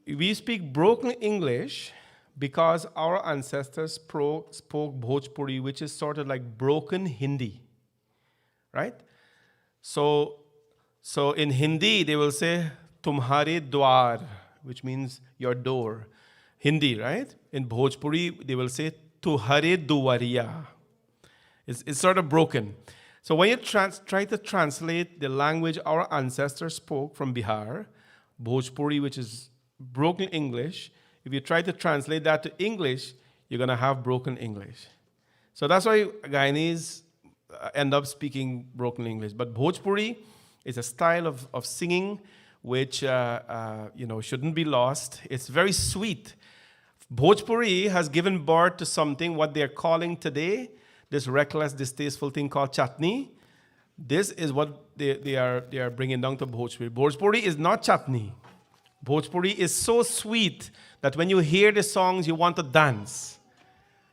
We speak broken English because our ancestors spoke Bhojpuri, which is sort of like broken Hindi, right? So in Hindi, they will say, Tumhare dwar, which means your door. Hindi, right? In Bhojpuri, they will say, Tuhare duwariya. It's sort of broken. So when you try to translate the language our ancestors spoke from Bihar, Bhojpuri, which is broken English, if you try to translate that to English, you're going to have broken English. So that's why Guyanese end up speaking broken English. But Bhojpuri is a style of singing which shouldn't be lost. It's very sweet. Bhojpuri has given birth to something what they're calling today this reckless, distasteful thing called chutney. This is what they are bringing down to Bhojpuri. Bhojpuri is not chutney. Bhojpuri is so sweet that when you hear the songs, you want to dance.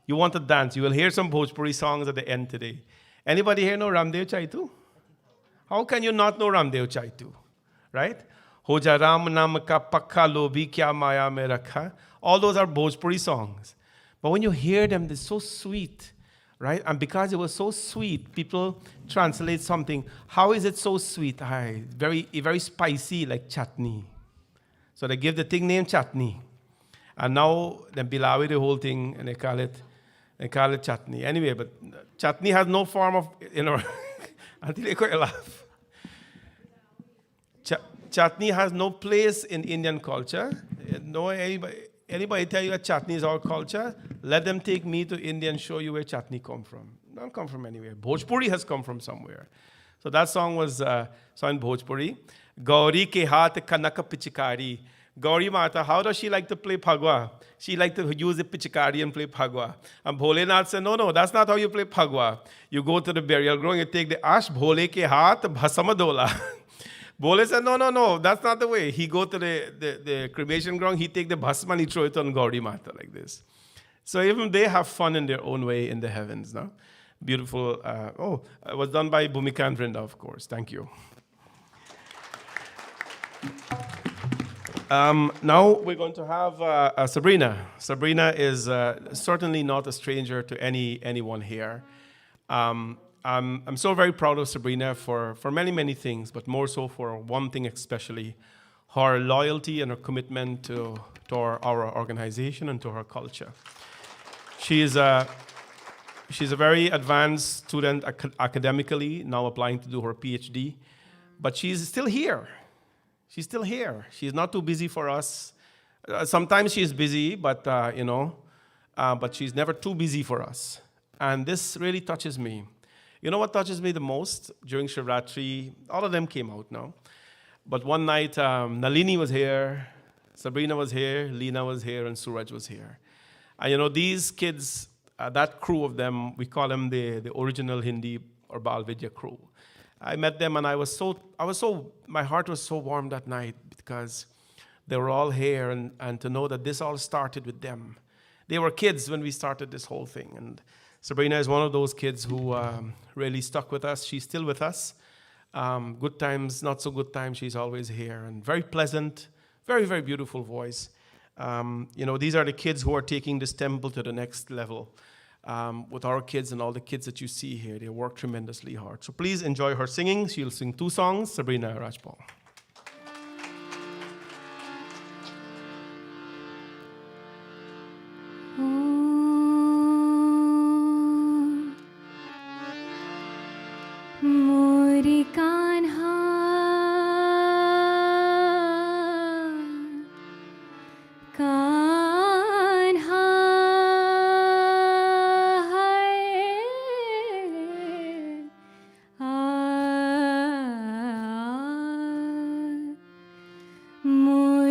You want to dance. You will hear some Bhojpuri songs at the end today. Anybody here know Ramdev Chaitu? How can you not know Ramdev Chaitu? Right? Hoja Ram Nam Ka Pakka Lobhi Kya Maya Me Rakha. All those are Bhojpuri songs. But when you hear them, they're so sweet. Right? And because it was so sweet, people translate something. How is it so sweet? Very spicy, like chutney. So they give the thing name chutney. And now they bilawi the whole thing and they call it chutney. Anyway, but chutney has no form of, until they quite laugh. Chutney has no place in Indian culture. No, anybody tell you that chutney is our culture? Let them take me to India and show you where chutney come from. Don't come from anywhere. Bhojpuri has come from somewhere. So that song was sung in Bhojpuri. Gauri ke haath kanaka pichikari. Gauri Mata, how does she like to play phagwa? She like to use the pichikari and play phagwa. And Bholenath said, no, that's not how you play phagwa. You go to the burial ground, you take the ash, Bhole ke haath bhasamadola. Bhole said, no, that's not the way. He go to the cremation ground, he take the bhasma and he throw it on Gauri Mata like this. So even they have fun in their own way in the heavens. No? Beautiful. It was done by Bumika and Rinda, of course. Thank you. Now we're going to have Sabrina. Sabrina is certainly not a stranger to anyone here. I'm so very proud of Sabrina for many things, but more so for one thing especially, her loyalty and her commitment to our organization and to her culture. She's a very advanced student academically, now applying to do her PhD, but she's still here. She's still here. She's not too busy for us. Sometimes she's busy, but but she's never too busy for us. And this really touches me. You know what touches me the most? During Shivratri, all of them came out now. But one night, Nalini was here, Sabrina was here, Leena was here, and Suraj was here. And these kids, that crew of them, we call them the original Hindi or Bal Vidya crew. I met them and my heart was so warm that night because they were all here and to know that this all started with them. They were kids when we started this whole thing. And Sabrina is one of those kids who really stuck with us. She's still with us. Good times, not so good times, she's always here. And very pleasant, very, very beautiful voice. These are the kids who are taking this temple to the next level. With our kids and all the kids that you see here, they work tremendously hard. So please enjoy her singing. She'll sing 2 songs, Sabrina Rajpal. Mori Kanha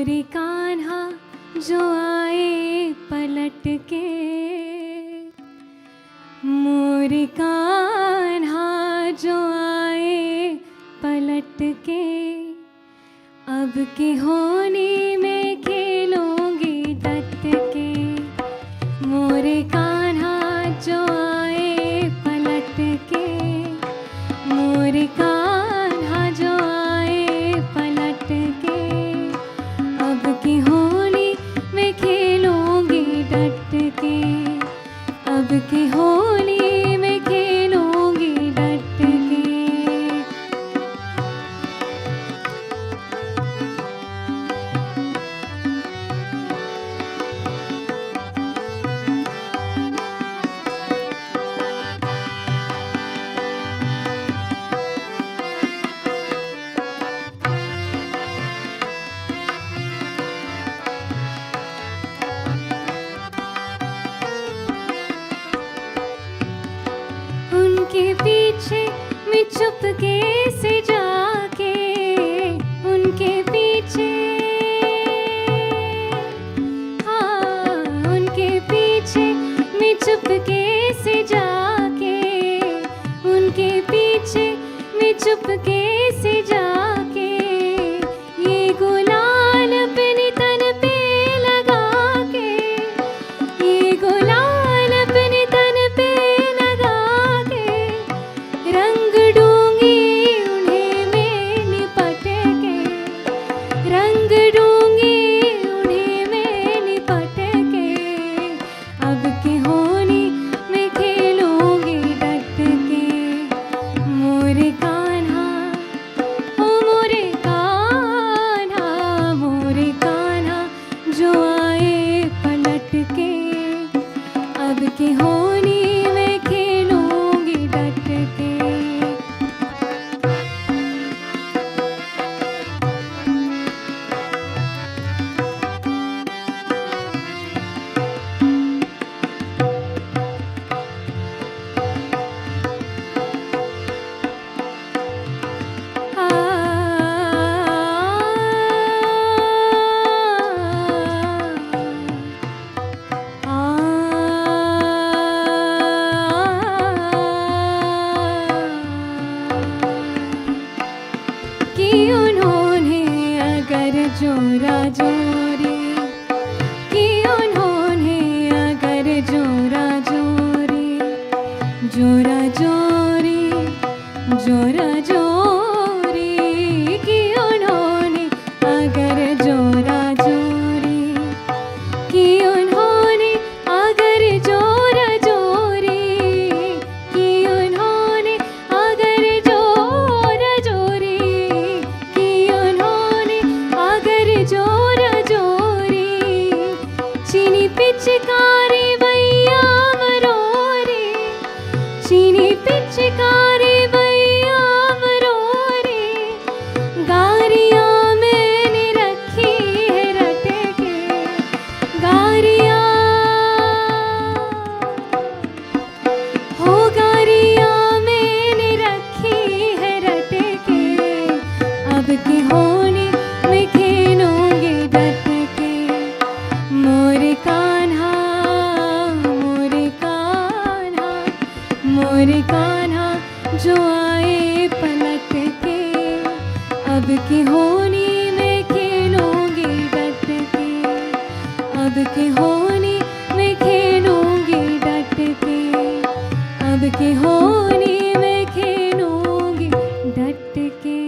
मोरे कान्हा जो आए पलट के, मोरे कान्हा जो आए पलट के, अब के होली में खेलूंगी डट के। मोरे कान्हा जो आए पलट के, मोरे कान्हा जो आए पलट के, अब की होली में खेलूंगी डट के, अब की होली में खेलूंगी डट के। उनके पीछे मैं चुपके से जाके, उनके पीछे, हाँ उनके पीछे मैं चुपके से जाके, उनके पीछे मैं चुपके से जाके, ये गुलाल अपने तन पे लगा के, ये गुलाल अपने तन पे लगा के, रंग दूंगी उन्हें मैं लिपट के, रंग दूंगी उन्हें मैं लिपट के, अब की होली में खेलूंगी डट के। मोरे कान्हा, ओ मोरे कान्हा, मोरे कान्हा जो आए पलट के, अब की होली में खेलूंगी डट के। कि उन्होंने अगर जोरा जोरी, कि उन्होंने अगर जोरा जोरी, जोरा जोरी, जोरा जोरी, कि उन्होंने अगर जोरा जोरी, कि उन्होंने अगर जोरा जोरी, कि उन्होंने अगर जोरा जोरी, कि उन्होंने अगर जोरा जोरी, चीनी पिचकारी भैया मरोरी, चीनी पिचकारी भैया मरोरी, गारियाँ मैंने रखी है रट के, गारियाँ हो, गारियाँ मैंने रखी है रट के, अब की होली में खेलूंगी डट के। मोरे कान्हा, मोरे कान्हा, मोरे कान्हा जो आए पलट के, अब की होली में खेलूंगी डट के, अब की होली में खेलूंगी डट के, अब की होली में खेलूंगी डट के।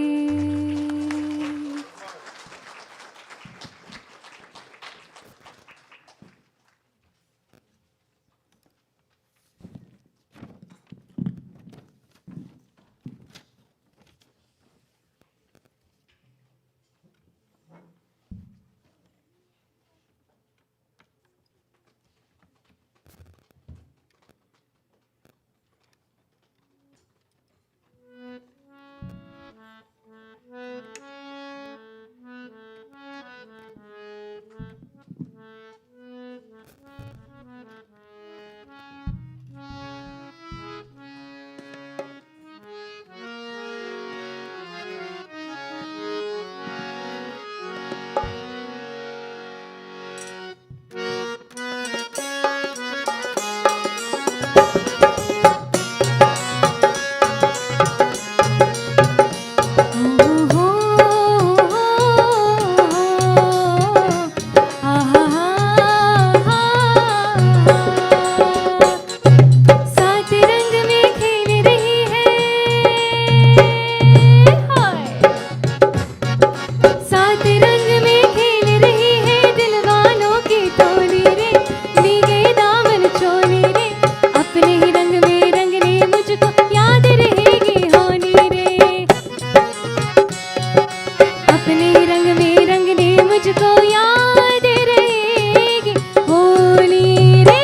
अपने रंग में रंगने मुझको याद रहेगी होली रे,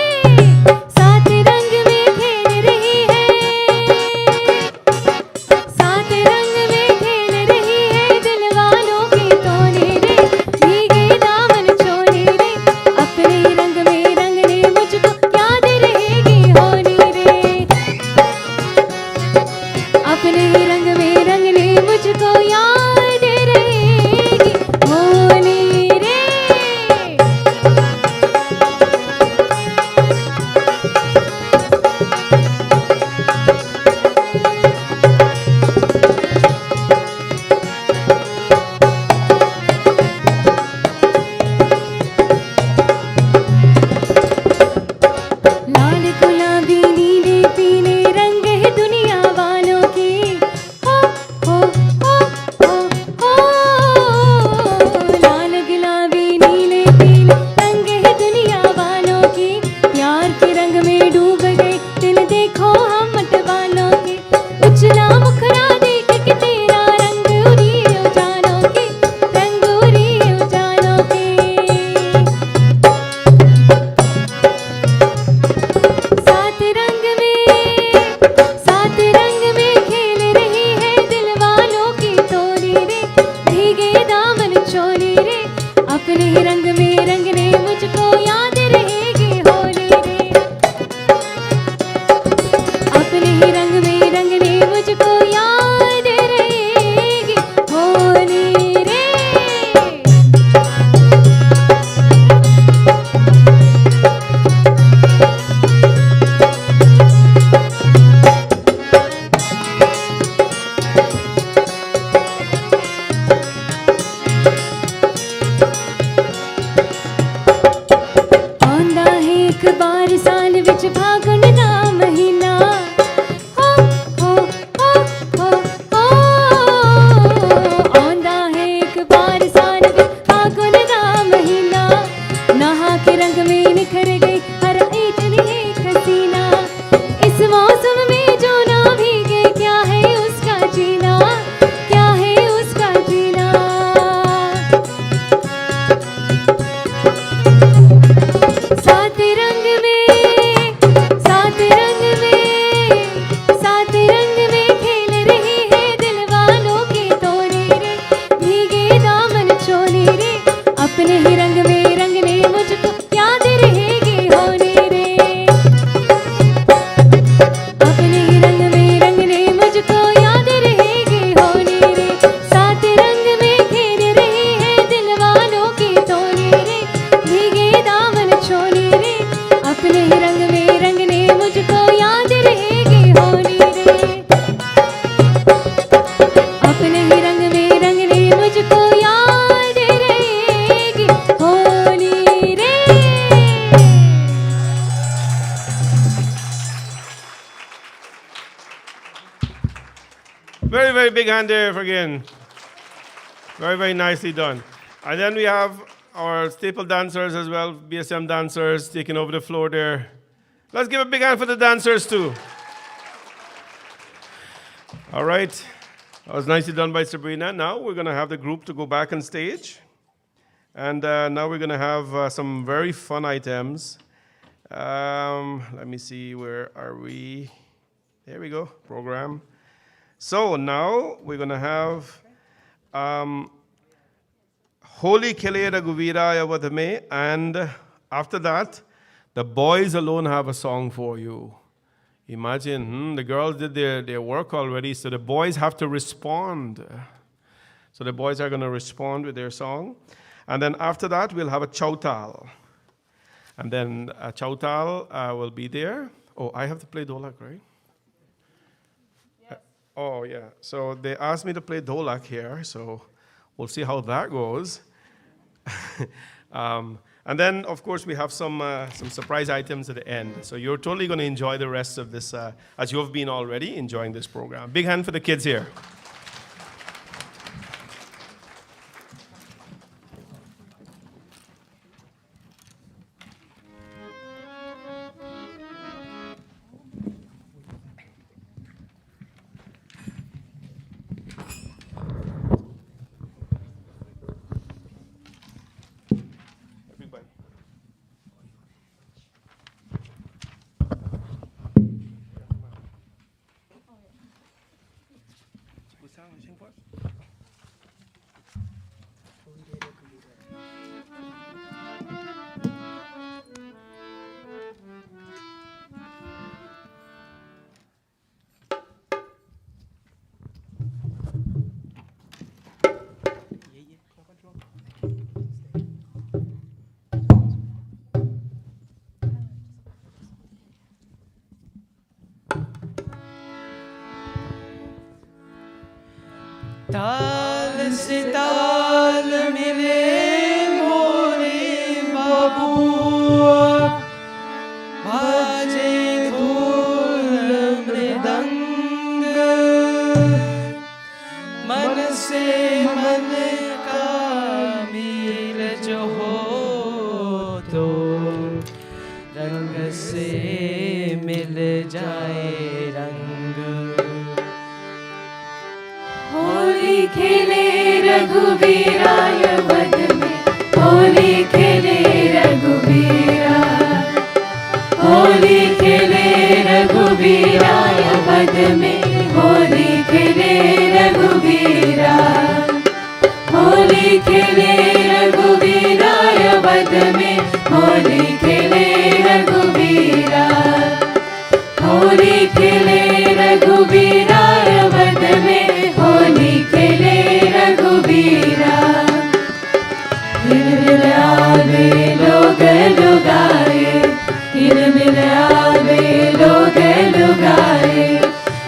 साथ रंग में खेल रही है, साथ रंग में खेल रही है दिल वालों के तोने रे, भीगे दामन चोले रे, अपने रंग में रंगने मुझको याद रहेगी होली रे, अपने रंग में रंगने मुझको याद रहेगी होली रे। लाल गुलाबी नीले पीले रंग है दुनिया वालों की, हो हो हो हो हो, लाल गुलाबी नीले पीले रंग है दुनिया वालों की, प्यार के रंग में डूब गए दिल देखो हम मत वालों के, उछला मुखरा देख के तेरा रंग उड़ी उजालों के, रंग उड़ी उजालों के, साथ रंग में खेल रही है दिल वालों की तोरी रे, भीगे दामन चोली रे, अपने रंग में रंगने मुझको याद रहेगी होली रे, अपने रंग में रंगने मुझको याद रहेगी होली रे। आंदा है एक बार साल विच फागुन दा महीना, हो हो हो हो हो, आंदा है एक बार साल विच फागुन दा महीना, नहा के रंग में निखर गई हर इतनी एक हसीना, इस मौसम में जो ना भीगे क्या है उसका जीना, क्या है उसका जीना, साथ रंग में साथ रंग में साथ रंग में खेल रही है दिल वालों के तोरे रे, भीगे दामन चोली रे, अपने ही रंग में रंगने मुझको याद रहेगी होली रे, अपने ही रंग में रंगने मुझको याद रहेगी होली रे, साथ रंग में खेल रही है दिल वालों की तोरे रे, भीगे दामन चोली रे, अपने ही रंग में रंगने मुझको याद रहेगी होली रे, अपने ही रंग में रंगने मुझको याद रहेगी होली रे। Very, very big hand there again. Very, very nicely done. And then we have our staple dancers as well, BSM dancers taking over the floor there. Let's give a big hand for the dancers too. All right. That was nicely done by Sabrina. Now we're going to have the group to go back on stage. And now we're going to have some very fun items. Let me see, where are we? There we go, program. So now we're going to have Holi Kelera Guvira Yavadame, and after that, the boys alone have a song for you. Imagine, the girls did their work already, so the boys have to respond. So the boys are going to respond with their song. And then after that, we'll have a Chowtal. And then a Chowtal will be there. Oh, I have to play Dolak, right? Yes. Oh, yeah. So they asked me to play Dolak here, so we'll see how that goes. And then, of course, we have some surprise items at the end. So you're totally going to enjoy the rest of this, as you have been already enjoying this program. Big hand for the kids here. ताल से ताल मिले मोरे बाबू, बाजे ढोल मृदंग, मन से मन का मेल जो हो तो रंग से मिल जाए रंग। होली खेले रघुवीरा यवद में, होली खेले रघुवीरा, होली खेले रघुवीरा यवद में, होली खेले रघुवीरा, होली खेले रघुवीरा यवद में, होली खेले रघुवीरा, होली खेले रघुवीरा यवद में, होली खेले रघुवीरा। हिल मिल आवे लोग लुगाए, हिल मिल आवे लोग लुगाए,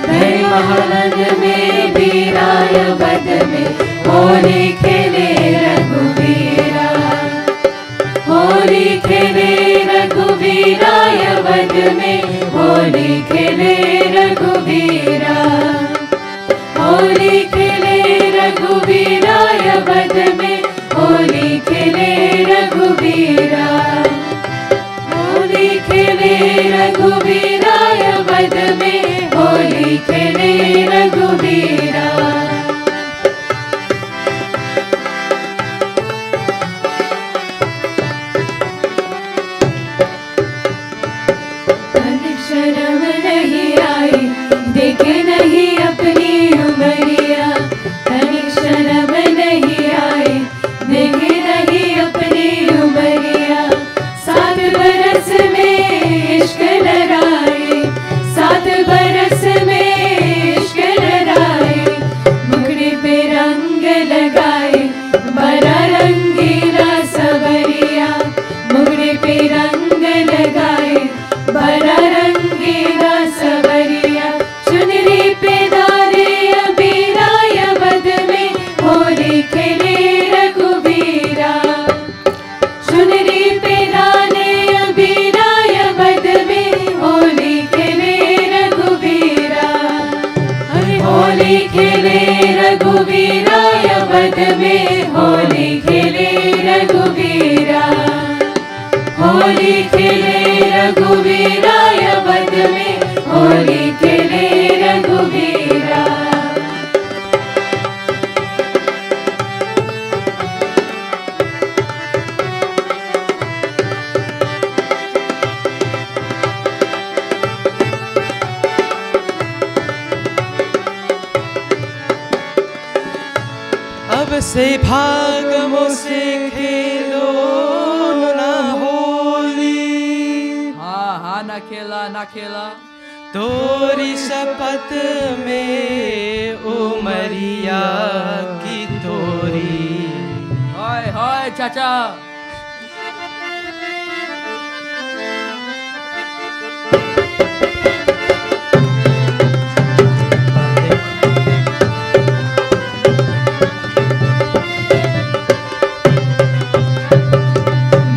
भय महलन में वीरा यवद में, होली खेले रघुवीरा, होली खेले रघुवीरा यवद में, होली खेले रघुवीरा, होली खेले रघुवीरा यवद में, होली खेले रघुवीरा, होली खेले रघुवीरा यवद में, होली खेले रघुवीरा। शर्म नहीं आई देखे नहीं अपनी उमरिया, तनिक शर्म नहीं आई देखे नहीं अपनी उमरिया, 7 बरस में इश्क लड़ाए, 7 बरस में इश्क लड़ाए, मुखड़े पे रंग लगाए बड़ा रंगीला सबरिया, मुखड़े पे रंग लगाए बड़ा रंगीला सबरिया, चुनरी पे डाले अबीरा यवद में, होली खेले रघुवीरा, चुनरी पे डाले अबीरा यवद में, होली खेले रघुवीरा, अरे होली खेले रघुवीरा यवद में, होली खेले रघुवीरा, होली खेले रघुवीरा यवद में, होली खेले रघुवीरा। अब से भाग मुझसे खेलो ना होली, हाँ हाँ ना खेला ना खेला, तोरी शपथ में उमरिया की तोरी। हाय हाय चाचा,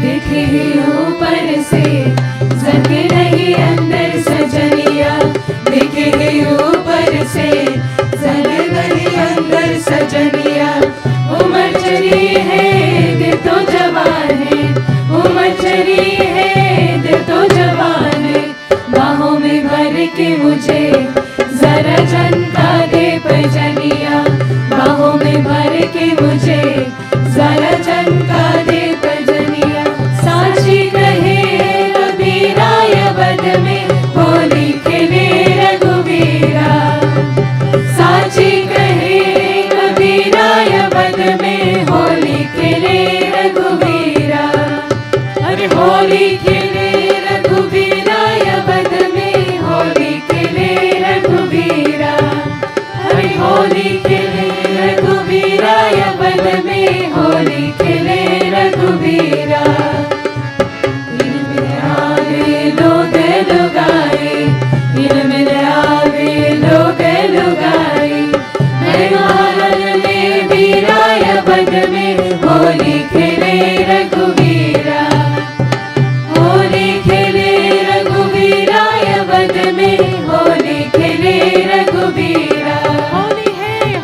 देखे ही ऊपर से जग नहीं अंदर सजनिया, देखे ही ऊपर से जग नहीं अंदर सजनिया, उमर चली है दिल तो जवान है, उमर चली है दिल तो जवान है, बाहों में भर के मुझे जरा झनका दे पैजनिया, बाहों में भर के मुझे जरा झनका दे पैजनिया, साक्षी कहे रघुवीरा यवद में, होली खेले रघुवीरा, साक्षी कहे रघुवीरा यवद में, होली खेले रघुवीरा, अरे होली खेले रघुवीरा यवद में, होली खेले रघुवीरा, अरे होली खेले रघुवीरा यवद में, होली खेले रघुवीरा। लोग लुगाए, हिल मिल आवे लोग लुगाए, मैं होली खेले रघुवीरा, होली खेले रघुवीरा अवध में, होली खेले रघुवीरा,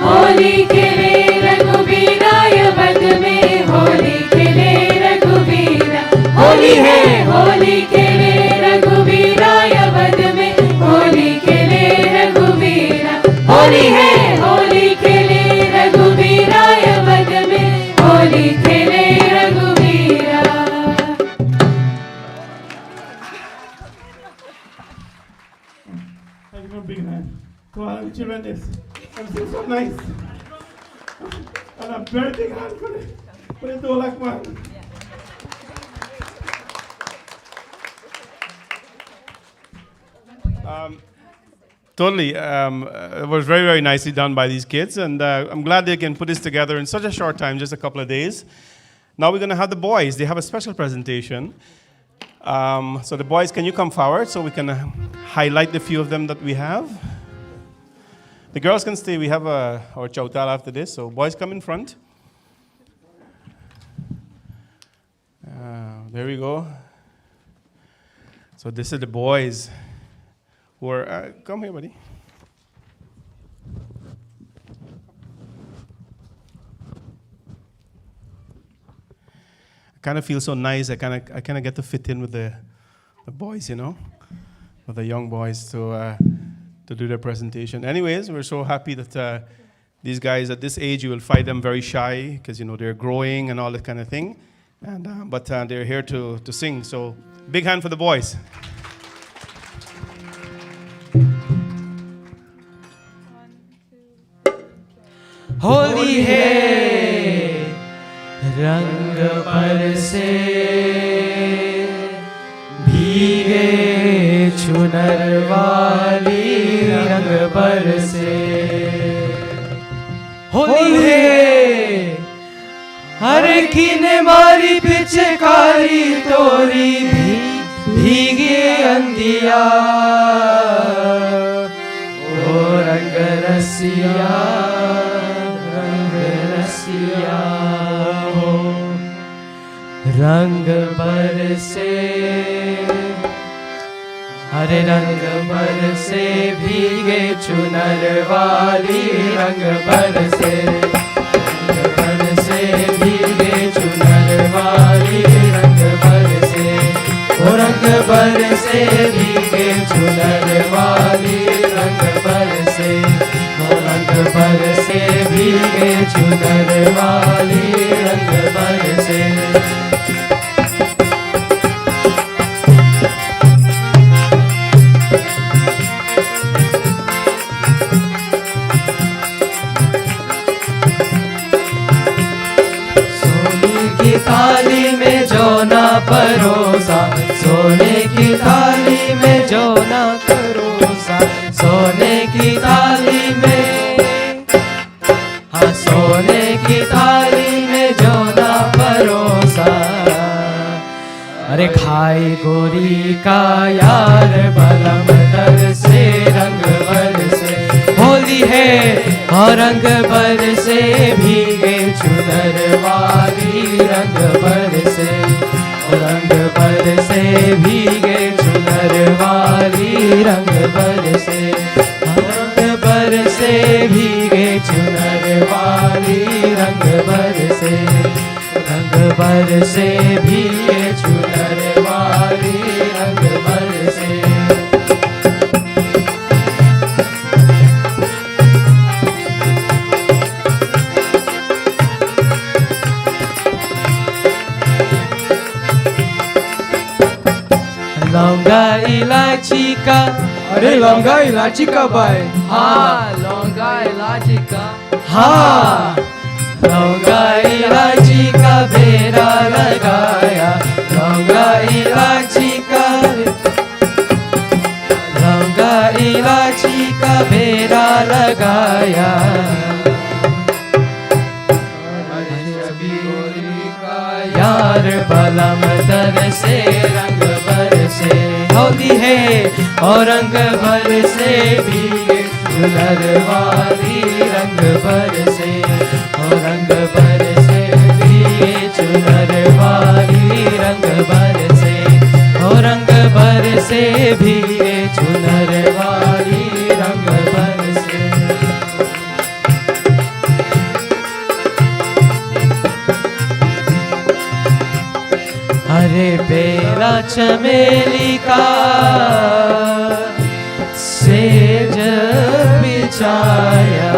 होली खेले रघुवीरा अवध में, होली खेले रघुवीरा, होली है होली खेले रघुवीरा अवध में, होली खेले रघुवीरा, होली है होली खेले रघुवीरा अवध में, होली खेले रघुवीरा। I give a big hand to all the children. This everything's so nice. And a very big hand for the Dolak man. Totally. It was very, very nicely done by these kids, and I'm glad they can put this together in such a short time, just a couple of days. Now we're going to have the boys. They have a special presentation. So the boys, can you come forward so we can highlight the few of them that we have? The girls can stay. We have our Chowtal after this, so boys come in front. There we go. So this is the boys who are, come here, buddy. I kind of feel so nice. I kind of get to fit in with the boys, you know, with the young boys to do their presentation. Anyways, we're so happy that these guys at this age, you will find them very shy because, you know, they're growing and all that kind of thing. And but they're here to sing. So big hand for the boys. Holi है रंग बरसे भीगे चुनर वाली रंग बरसे होली है हर की ने मारी पिचकारी तोरी भीगे अंधिया ओ रंग रसिया रंग बरसे हरे रंग बरसे भीगे चुनर वाली रंग बरसे भीगे चुनर वाली रंग बरसे ओ रंग बरसे भीगे चुनर वाली रंग बरसे ओ रंग बरसे भीगे चुनर वाली रंग बरसे थाली में जो ना परोसा सोने की थाली में जो ना परोसा सोने की थाली में हाँ सोने की थाली में जो ना परोसा अरे खाई गोरी का यार बलम दर से रंग बरसे होली है और रंग बरसे भीगे चुनर वाली रंग बरसे रंग बरसे भीगे चुनर वाली रंग बरसे रंग बरसे भीगे चुनर वाली रंग बरसे रंग बरसे भीगे चुनर वाली रंग बरसे लौंगा इलायची का अरे लौंगा इलायची का भाई हाँ लौंगा इलायची का हाँ लौंगा इलायची का बेरा लगाया लौंगा इलायची का लौंगा इलायची का बेरा लगाया यार बलम दर से रंग बरसे होली है और रंग बरसे भीगे चुनर वाली रंग बरसे और रंग बरसे भीगे अरे बेला चमेली का सेज बिछाया,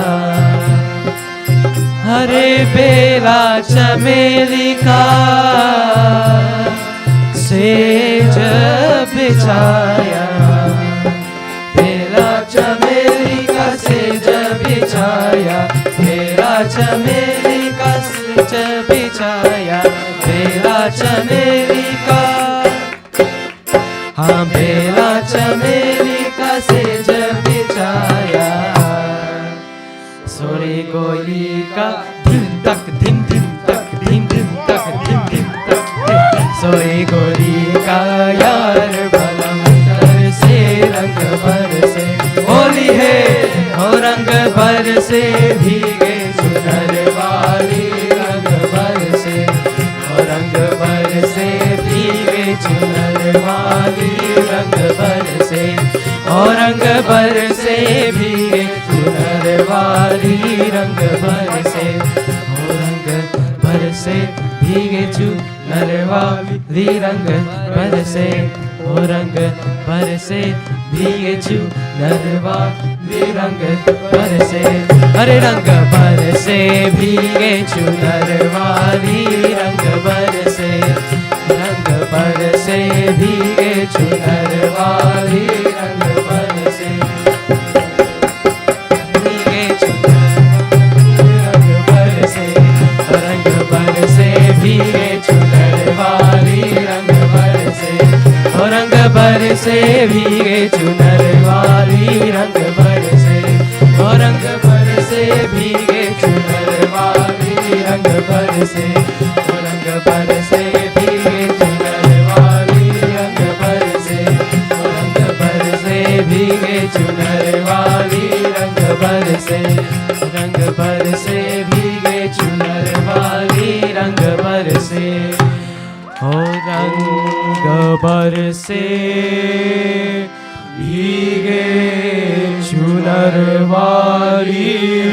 अरे बेला चमेली का सेज बिछाया, बेला चमेली का सेज बिछाया, बेला चमेली का सेज बिछाया, बेला चमेली का, हाँ बेला चमेली का सेज बिछाया, सोरे गोली का धिम तक धिम धिम तक धिम धिम तक धिम धिम तक, सोरे गोली का यार बलम कर से रंग भर से, होली है हो रंग भर से भीगे चुनर वाली, रंग भर से हो रंग भर से भीगे चुनर वाली, रंग भर से और रंग भर से भीगे चुनर वाली, रंग भर से हो रंग भर से भीगे चुनर वाली, रंग भर से हो रंग भर से भीगे चुनर वाली, रंग भर से, अरे रंग भर से भीगे चुनर वाली, रंग भर से, रंग भर से भीगे चुनर वाली, रंग भर से भीगे चुनर रंग भर से भीगे चुनर वाली, रंग भर से और रंग भर से भीगे चुनर वाली, रंग भर से और रंग भर से भीगे चुनर वाली, रंग भर से और रंग भर से भीगे चुनर वाली, रंग भर से और रंग भर से भीगे चुनर वाली, रंग भर से रंग भर से भीगे चुनर वाली, रंग भर से हो रंग भर से भीगे चुनर वाली,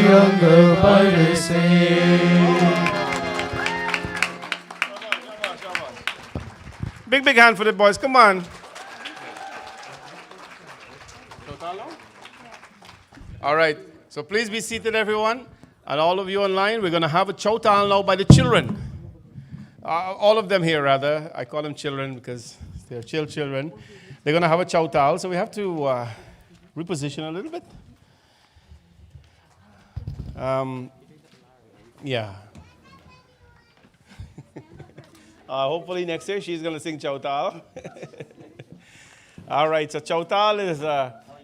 रंग भर से। Big hand for the boys. Come on. All right. So please be seated, everyone. And all of you online, we're going to have a Chowtal now by the children. All of them here, rather. I call them children because they're children. They're going to have a Chowtal. So we have to reposition a little bit. Yeah. Hopefully next year she's going to sing Chowtal. All right, so Chowtal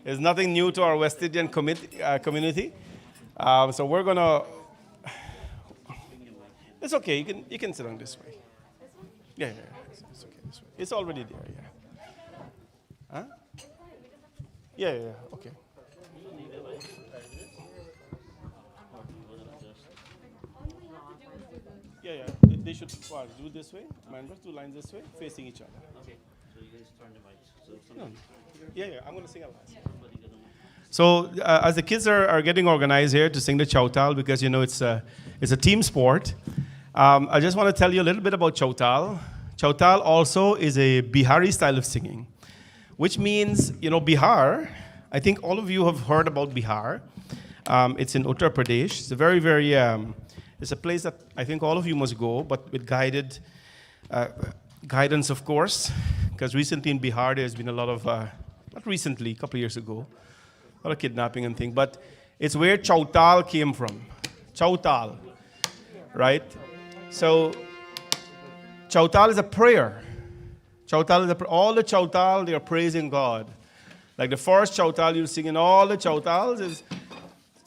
is nothing new to our West Indian community. So we're going to... It's okay, you can sit on this way. Yeah, it's okay this way. It's already there, yeah. Huh? Yeah, okay. Yeah, they should do this way. Remember, 2 lines this way, facing each other. Okay. So you guys turn the mics. No. Yeah, I'm going to sing a last. So as the kids are getting organized here to sing the Chowtal, because you know it's a team sport, I just want to tell you a little bit about Chowtal. Chowtal also is a Bihari style of singing, which means, you know, Bihar, I think all of you have heard about Bihar. It's in Uttar Pradesh. It's a very, very... it's a place that I think all of you must go, but with guidance, of course, because recently in Bihar there's been a lot of, not recently, a couple of years ago, a lot of kidnapping and things, but it's where Chowtal came from. Chowtal, right? So Chowtal is a prayer. Chowtal is all the Chowtal, they are praising God. Like the first Chowtal you'll sing in all the Chowtals is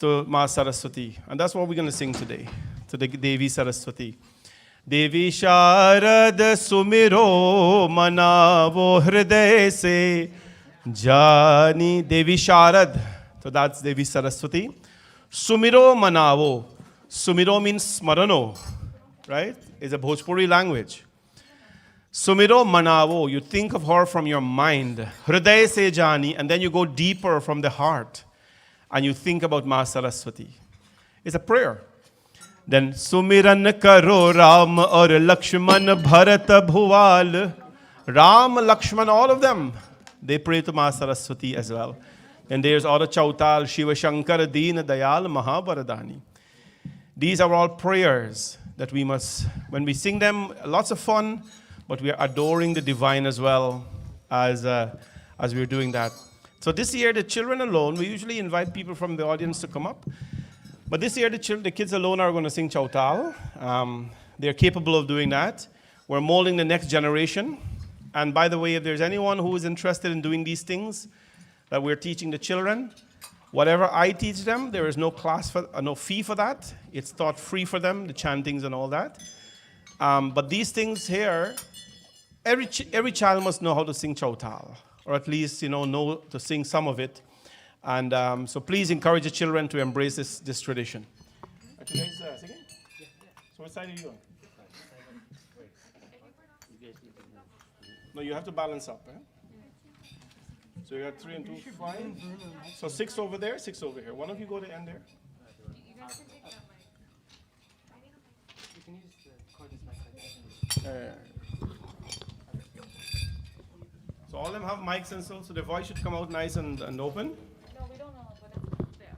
to Ma Saraswati, and that's what we're going to sing today. To the Devi Saraswati. Devi Sharad Sumiro Manavo Hriday Se Jani. Devi Sharad. So that's Devi Saraswati. Sumiro Manavo. Sumiro means smarano, right? It's a Bhojpuri language. Sumiro Manavo. You think of her from your mind. Hriday Se Jani. And then you go deeper from the heart. And you think about Ma Saraswati. It's a prayer. Then Sumiran Karo Ram or Lakshman Bharat Bhuval. Ram, Lakshman, all of them, they pray to Ma Saraswati as well. And there's all the Chowtal, Shiva Shankar, Deen, Dayal, Mahabharadani. These are all prayers that we must, when we sing them, lots of fun, but we are adoring the divine as well as we're doing that. So this year, the children alone, we usually invite people from the audience to come up. But this year, the kids alone are going to sing Chowtal. They're capable of doing that. We're molding the next generation. And by the way, if there's anyone who is interested in doing these things that we're teaching the children, whatever I teach them, there is no fee for that. It's taught free for them, the chantings and all that. But these things here, every child must know how to sing Chowtal, or at least know to sing some of it. And so please encourage the children to embrace this tradition. Are you guys singing? Yeah. So what side are you on? No, you have to balance up. Eh? So you got 3 and 2, 5. So 6 over there, 6 over here. One of you go to end there. So all of them have mics and so their voice should come out nice and open. No, we don't know, but it's there.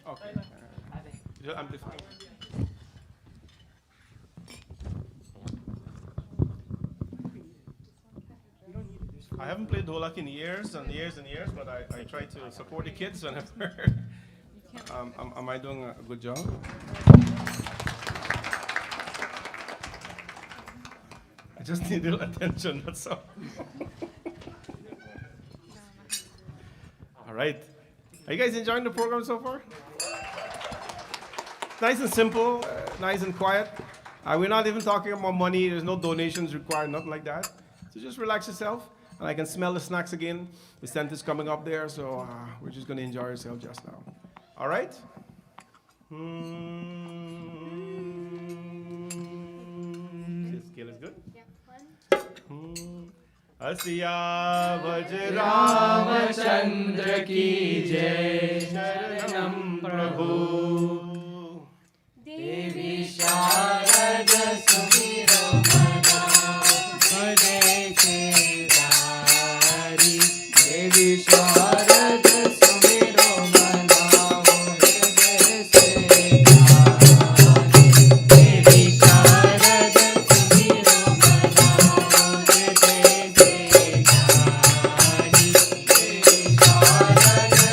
Okay. You'll amplify. I haven't played dholak in years and years and years, but I try to support the kids whenever. Am I doing a good job? I just need a little attention, that's all. All right. Are you guys enjoying the program so far? It's nice and simple, nice and quiet. We're not even talking about money. There's no donations required, nothing like that. So just relax yourself. And I can smell the snacks again. The scent is coming up there, so we're just going to enjoy ourselves just now. All right? This scale is good? Yeah, one. Asiya Vaj Ramachandra ki jai. Sharanam Prabhu. Devi Sharad Sumiro Mana Pade Se Dari. Devi Sharad Sumiro Mana Pade Se Dari. Devi Sharad Sumiro Mana Pade Se Dari. Devi Sharad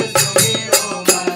Sumiro Mana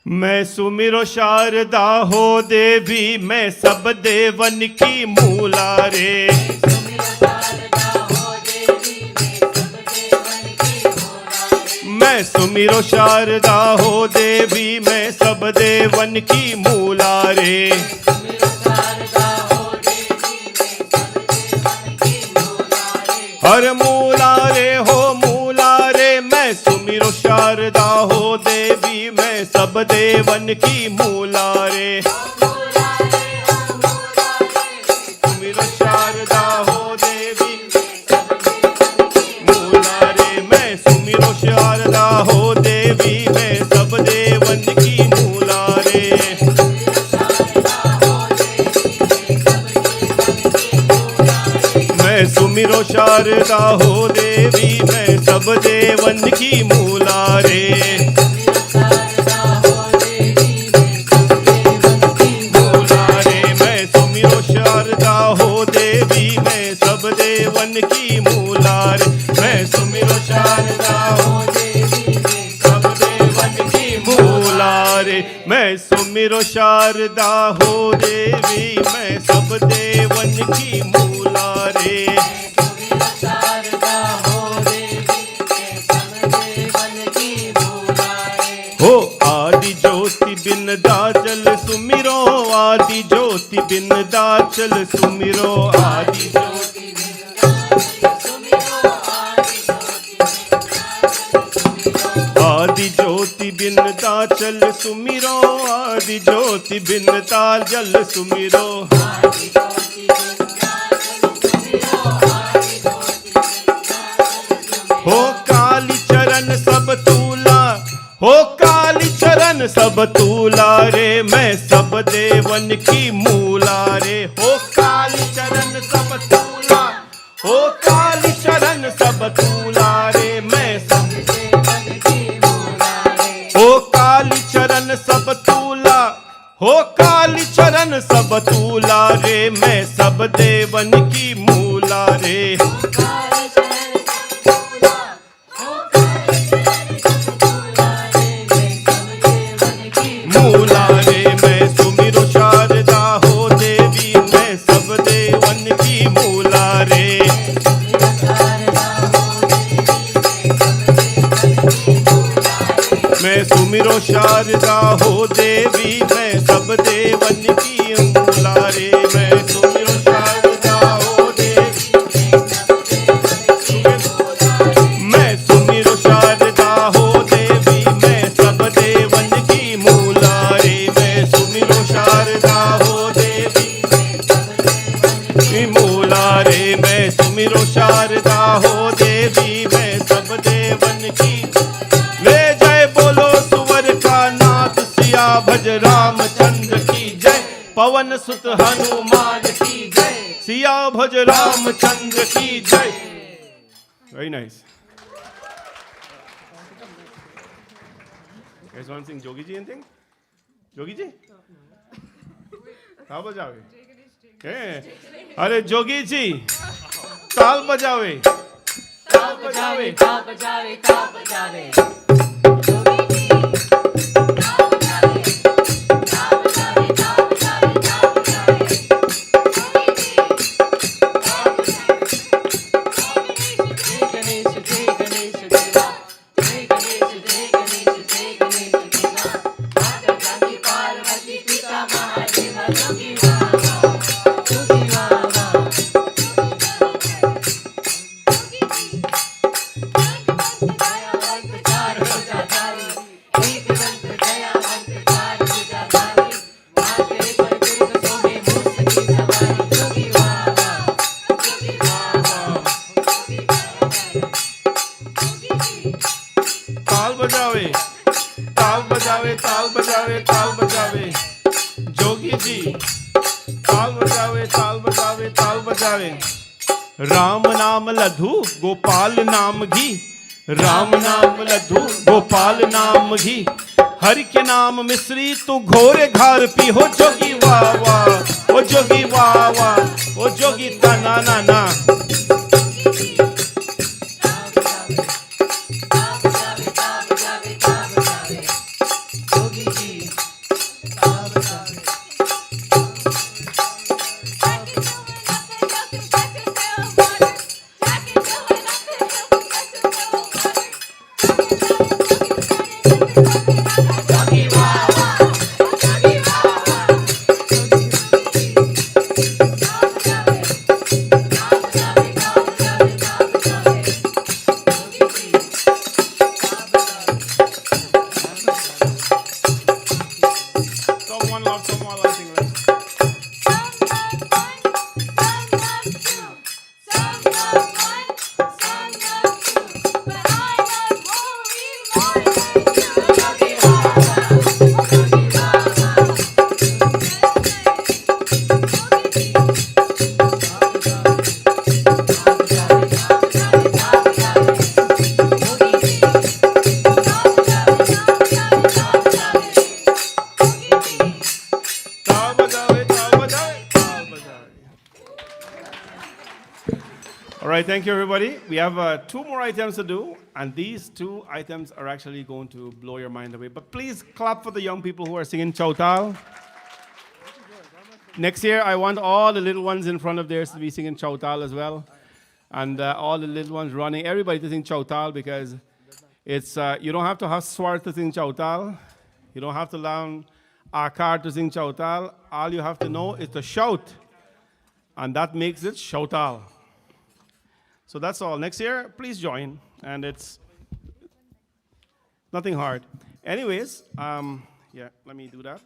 मैं सुमिरो शारदा हो देवी, मैं सब देवन की मूला रे। मैं सुमिरो शारदा हो देवी, मैं सब देवन की मूला रे। हर मूला रे हो मूला रे, मैं सुमिरो शारदा हो देवी, मैं सब देवन की मूला रे। सुमिरो शारदा हो देवी मूला रे, मैं सुमिरो शारदा हो देवी, मैं सब देवन की मूला रे। मैं सुमिरो शारदा हो देवी, मैं सब देवन की मूला रे। मूला रे, मैं सुमिरो शारदा हो देवी, मैं सब देवन की मूला रे। मैं सुमिरो शारदा हो देवी, सब देवन की मूला रे। मैं सुमिरो शारदा हो देवी, मैं सब देवन की मूला रे। हो आदि ज्योति बिन दाचल सुमिरो, आदि ज्योति बिन दाचल सुमिरो, आदि ज्योति आदि ज्योति बिनता चल सुमिरो, आदि ज्योति बिनता जल सुमिरो। हो काली चरण सब तूला, हो काली चरण सब तूला रे, मैं सब देवन की मूला रे। हो काली चरण सब तूला, हो काली चरण सब तूला रे, मैं सब देवन की मूला रे। हो काली चरण सब तूला, हो काली चरण सब तूला रे, मैं सब देवन की मूला रे। मूला रे मैं सुमिरो शारदा हो देवी, मैं सब देवन की मूला रे। मैं सुमिरो शारदा हो देवी, मैं सब देवन की मूला रे। मैं सुमिरो शारदा हो देवी, मैं सुमिरो शारदा हो देवी, मैं सब देवन की मूला रे। मैं सुमिरो शारदा हो देवी मूला रे। मैं सुमिरो शारदा हो देवी, मैं सब देवन की। वे जय बोलो सुवर का नाथ, सिया भज रामचंद्र की जय। पवन सुत हनुमान की जय, सिया भज रामचंद्र की जय। Very nice. Guys want to sing Jogi ji anything? Jogi ji? ताल बजावे? अरे जोगी जी ताल बजावे, ताल बजावे, ताल बजावे, ताल बजावे। राम नाम लधु गोपाल नाम घी, राम नाम लधु गोपाल नाम घी। हरि के नाम मिश्री तू घोरे घार पी। हो जोगी वाह वाह, ओ जोगी वाह वाह, ओ जोगी तना ना ना। right, thank you, everybody. We have 2 more items to do, and these 2 items are actually going to blow your mind away. But please clap for the young people who are singing Chowtal. Next year, I want all the little ones in front of theirs to be singing Chowtal as well, and all the little ones running, everybody to sing Chowtal, because it's you don't have to have sword to sing Chowtal. You don't have to learn Akar to sing Chowtal. All you have to know is to shout, and that makes it Chowtal. So that's all. Next year, please join, and it's nothing hard. Anyways, yeah, let me do that.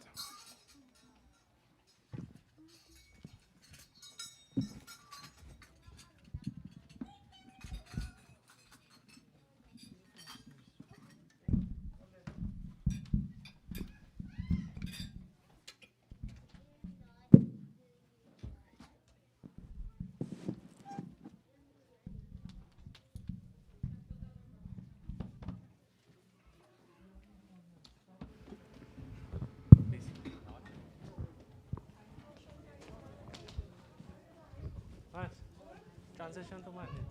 Transition to Mandir.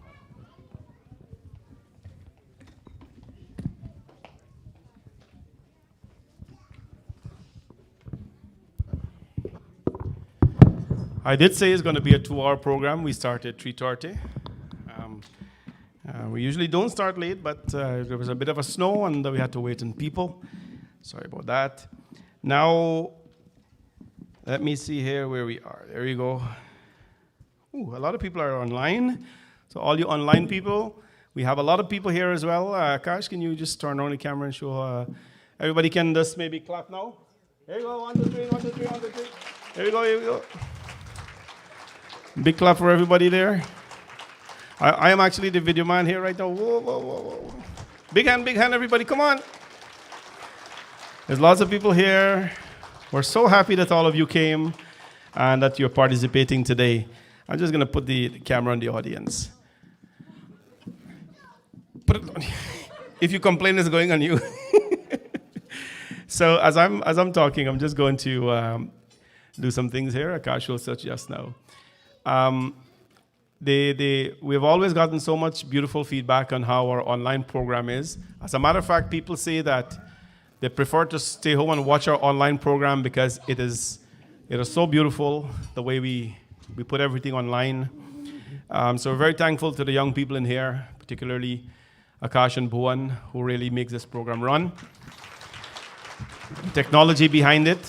I did say it's going to be a 2-hour program. We start at 3:30. We usually don't start late, but there was a bit of a snow and we had to wait on people. Sorry about that. Now, let me see here where we are. There you go. Ooh, a lot of people are online. So all you online people, we have a lot of people here as well. Akash, can you just turn on the camera and show? Everybody can just maybe clap now. There you go. 1, 2, 3, 1, 2, 3, 1, 2, 3. There you go. Here we go. Big clap for everybody there. I am actually the video man here right now. Whoa, whoa, whoa, whoa. Big hand, everybody. Come on. There's lots of people here. We're so happy that all of you came and that you're participating today. I'm just going to put the camera on the audience. Put it on. If you complain, it's going on you. So as I'm talking, I'm just going to do some things here. Akash will search just now. We've always gotten so much beautiful feedback on how our online program is. As a matter of fact, people say that they prefer to stay home and watch our online program because it is so beautiful the way we put everything online. So we're very thankful to the young people in here, particularly Akash and Bowen, who really makes this program run. Technology behind it.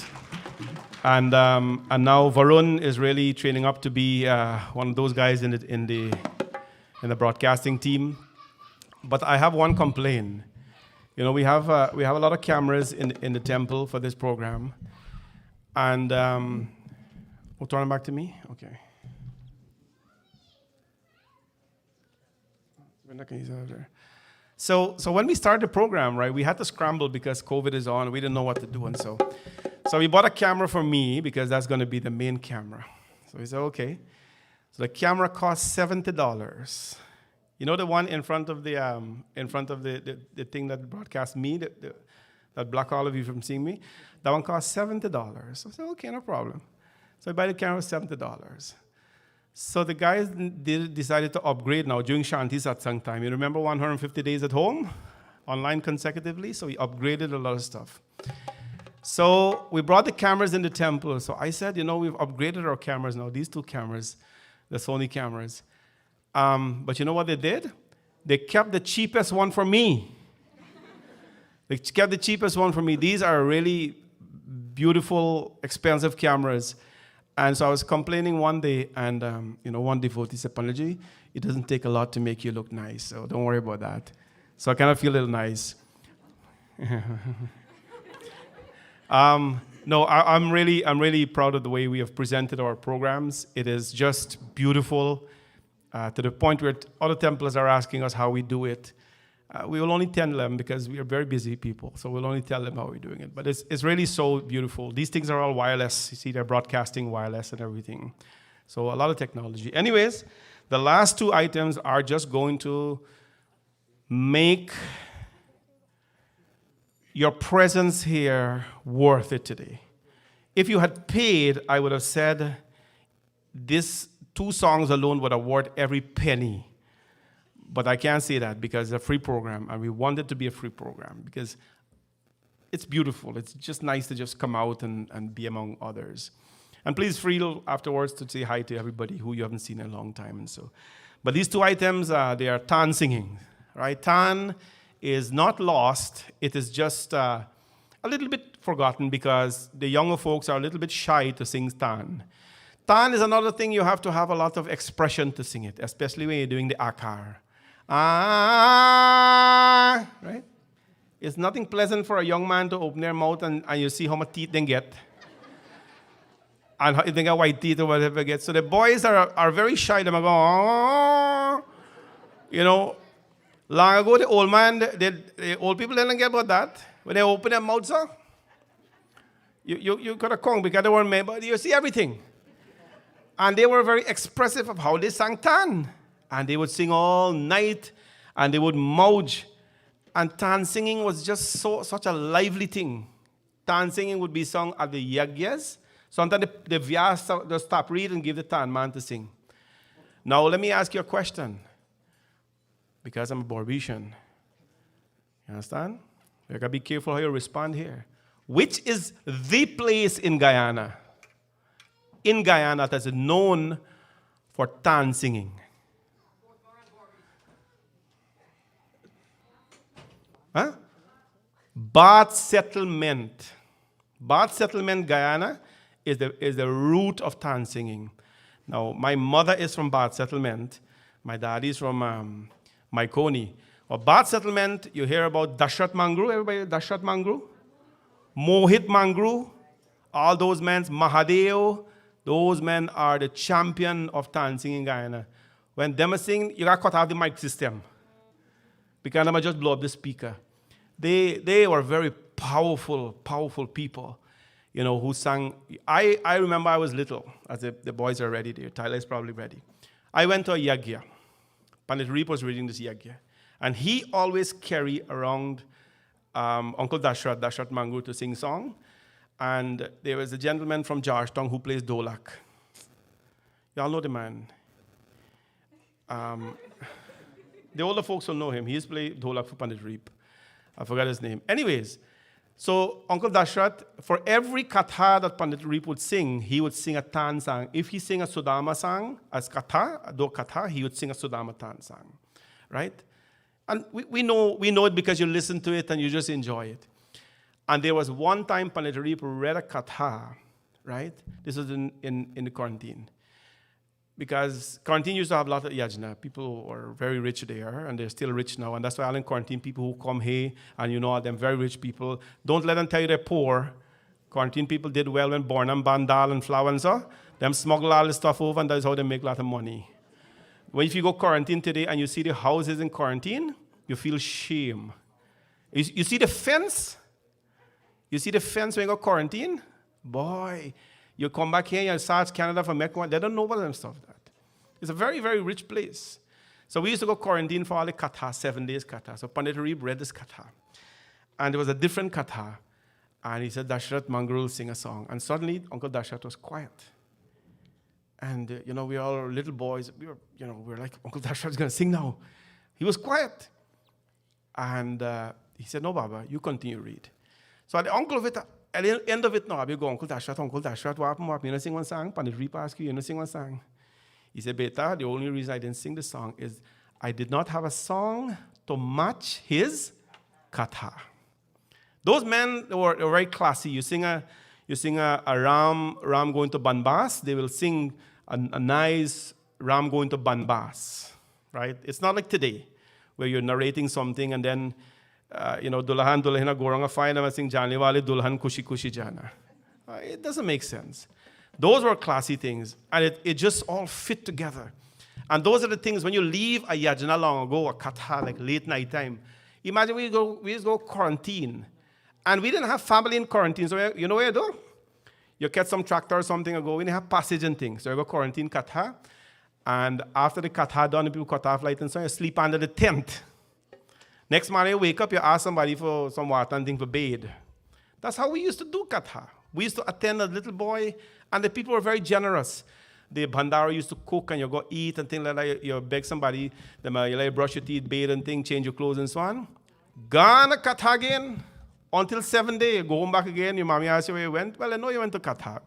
And now Varun is really training up to be one of those guys in the broadcasting team. But I have one complaint. You know, we have a lot of cameras in the temple for this program. And turn it back to me? Okay. So when we started the program, right, we had to scramble because COVID is on. We didn't know what to do. And so we bought a camera for me because that's going to be the main camera. So we said, okay. So the camera cost $70. You know the one in front of the thing that broadcasts me, that block all of you from seeing me? That one cost $70. So I said, okay, no problem. So I buy the camera for $70. So the guys decided to upgrade now during Shanti Satsang time. You remember 150 days at home, online consecutively? So we upgraded a lot of stuff. So we brought the cameras in the temple. So I said, we've upgraded our cameras now, these 2 cameras, the Sony cameras. But you know what they did? They kept the cheapest one for me. They kept the cheapest one for me. These are really beautiful, expensive cameras. And so I was complaining one day, and one devotee said, Panaji, it doesn't take a lot to make you look nice, so don't worry about that. So I kind of feel a little nice. No, I'm really proud of the way we have presented our programs. It is just beautiful to the point where other temples are asking us how we do it. We will only tell them because we are very busy people, so we'll only tell them how we're doing it. But it's really so beautiful. These things are all wireless. You see, they're broadcasting wireless and everything. So a lot of technology. Anyways, the last 2 items are just going to make your presence here worth it today. If you had paid, I would have said this 2 songs alone would have worth every penny. But I can't say that because it's a free program, and we want it to be a free program because it's beautiful. It's just nice to just come out and be among others. And please feel afterwards to say hi to everybody who you haven't seen in a long time. And so, but these 2 items, they are Tan singing, right? Tan is not lost. It is just a little bit forgotten because the younger folks are a little bit shy to sing Tan. Tan is another thing you have to have a lot of expression to sing it, especially when you're doing the akar. Ah, right? It's nothing pleasant for a young man to open their mouth and you see how much teeth they get. And if they get white teeth or whatever they get. So the boys are very shy. They go, oh. You know, long ago the old man, the old people didn't get about that. When they open their mouths up, you got a kong because they weren't made, but you see everything. And they were very expressive of how they sang tan. And they would sing all night and they would mouge. And tan singing was just such a lively thing. Tan singing would be sung at the yagyas. Sometimes the vyas just stop reading and give the tan man to sing. Now let me ask you a question. Because I'm a Borbetian. You understand? You gotta be careful how you respond here. Which is the place in Guyana? In Guyana that is known for tan singing. Huh? Bath Settlement. Bath Settlement, Guyana, is the root of tan singing. Now, my mother is from Bath Settlement. My daddy is from Maikoni. Well, Bath Settlement, you hear about Dashrat Mangru. Everybody, Dashrat Mangru? Mohit Mangru. All those men, Mahadeo. Those men are the champion of tan singing in Guyana. When them sing, you got to cut off the mic system. Because them just blow up the speaker. They were very powerful people, you know, who sang. I remember I was little, as the boys are ready there. Tyler is probably ready. I went to a yagya. Pandit Reep was reading this yagya. And he always carry around Uncle Dashrat Mangur to sing song. And there was a gentleman from Georgetown who plays dholak. Y'all know the man. The older folks will know him. He used to play dholak for Pandit Reep. I forgot his name. Anyways, so Uncle Dashrat, for every katha that Pandit Reep would sing, he would sing a tan song. If he sang a Sudama song as katha, do katha, he would sing a Sudama tan song, right? And we know it because you listen to it and you just enjoy it. And there was one time Pandit Reep read a katha, right? This was in the quarantine. Because quarantine used to have a lot of yajna. People were very rich there, and they're still rich now. And that's why all in quarantine, people who come here, and you know them very rich people, don't let them tell you they're poor. Quarantine people did well when born and bandal and flower and so. Them smuggle all the stuff over, and that's how they make a lot of money. When if you go quarantine today and you see the houses in quarantine, you feel shame. You see the fence? You see the fence when you go quarantine? Boy, you come back here, you search Canada for Mecca, they don't know about them stuff. It's a very, very rich place. So we used to go quarantine for all the katha, 7 days katha. So Pandit Reep read this katha. And there was a different katha. And he said, Dashrat Mangur will sing a song. And suddenly, Uncle Dashrat was quiet. And, you know, we all were little boys. We were like, Uncle Dashrat's going to sing now. He was quiet. And he said, no, Baba, you continue to read. So at the end of it now, I go, Uncle Dashrat, what happened? You know, sing one song? Pandit Reep asked you know, sing one song? He said, Beta, the only reason I didn't sing the song is I did not have a song to match his katha. Those men were very classy. You sing a Ram going to Banbas, they will sing a nice Ram going to Banbas, right? It's not like today, where you're narrating something and then, Dulahan Dulahina Goranga fine and sing Jani Wale Dulhan Kushi Kushi Jana. It doesn't make sense. Those were classy things, and it just all fit together. And those are the things, when you leave a yajna long ago, a katha, like late night time, imagine we just go quarantine. And we didn't have family in quarantine, so you know where you do? You catch some tractor or something and go, we didn't have passage and things. So you go quarantine katha, and after the katha done, people cut off light and so you sleep under the tent. Next morning you wake up, you ask somebody for some water and thing for bathe. That's how we used to do katha. We used to attend a little boy, and the people were very generous. The Bhandara used to cook, and you go eat and things like that. You beg somebody, you brush your teeth, bathe and thing, change your clothes and so on. Gone a katha again until 7 days. You go home back again. Your mommy asks you where you went. Well, I know you went to katha.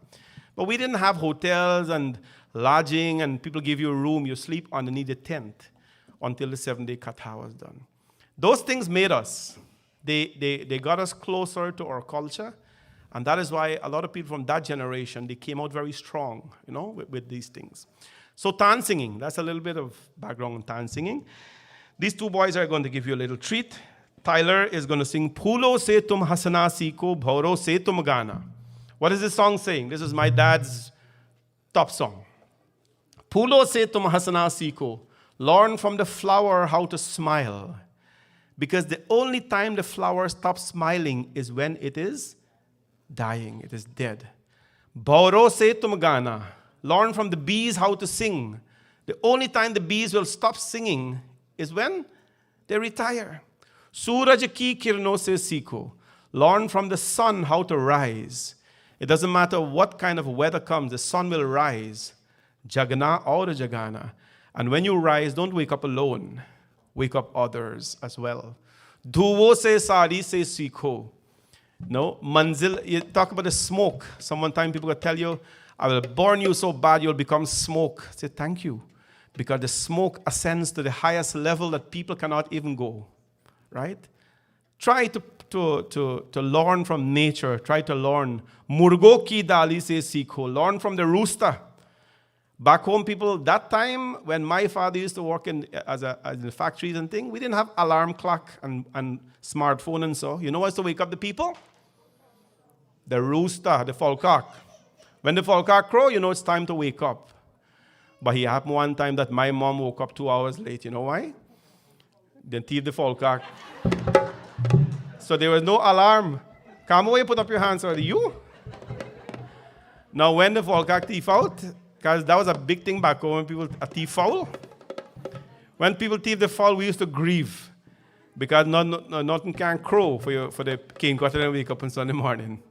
But we didn't have hotels and lodging, and people give you a room. You sleep underneath the tent until the 7-day katha was done. Those things made us. They got us closer to our culture. And that is why a lot of people from that generation, they came out very strong, with these things. So tan singing, that's a little bit of background on tan singing. These two boys are going to give you a little treat. Tyler is going to sing Phoolo se tum hasana seeko, bhauro se tum gana. What is this song saying? This is my dad's top song. Phoolo se tum hasana seeko. Learn from the flower how to smile. Because the only time the flower stops smiling is when it is dying, it is dead. Bhauro se tum gana. Learn from the bees how to sing. The only time the bees will stop singing is when they retire. Suraj ki kirno se seeko. Learn from the sun how to rise. It doesn't matter what kind of weather comes, the sun will rise. Jagana or jagana. And when you rise, don't wake up alone. Wake up others as well. Dhuvo se sari se seeko. No, manzil, you talk about the smoke. One time people will tell you, I will burn you so bad you'll become smoke. Say thank you. Because the smoke ascends to the highest level that people cannot even go. Right? Try to learn from nature. Try to learn. Murgo ki dali se seeko. Learn from the rooster. Back home, people, that time when my father used to work in the factories and things, we didn't have alarm clock and smartphone and so. You know what's to wake up the people? The rooster, the falcock. When the falcock crow, you know it's time to wake up. But it happened one time that my mom woke up 2 hours late. You know why? They thieved the falcock. So there was no alarm. Come away, put up your hands already. You? Now when the falcock thief out, because that was a big thing back home when people a thief fowl. When people thief the fowl, we used to grieve. Because nothing can crow for the king got to wake up on Sunday morning.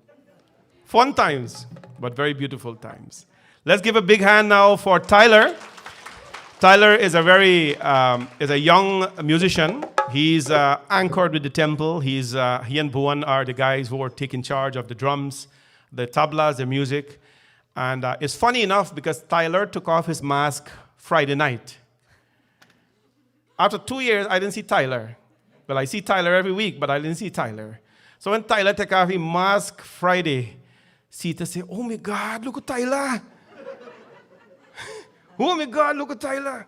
Fun times, but very beautiful times. Let's give a big hand now for Tyler. Tyler is a young musician. He's anchored with the temple. He and Bowen are the guys who are taking charge of the drums, the tablas, the music. And it's funny enough because Tyler took off his mask Friday night. After 2 years, I didn't see Tyler. Well, I see Tyler every week, but I didn't see Tyler. So when Tyler took off his mask Friday, Sita said, oh my God, look at Tyler. Oh my God, look at Tyler.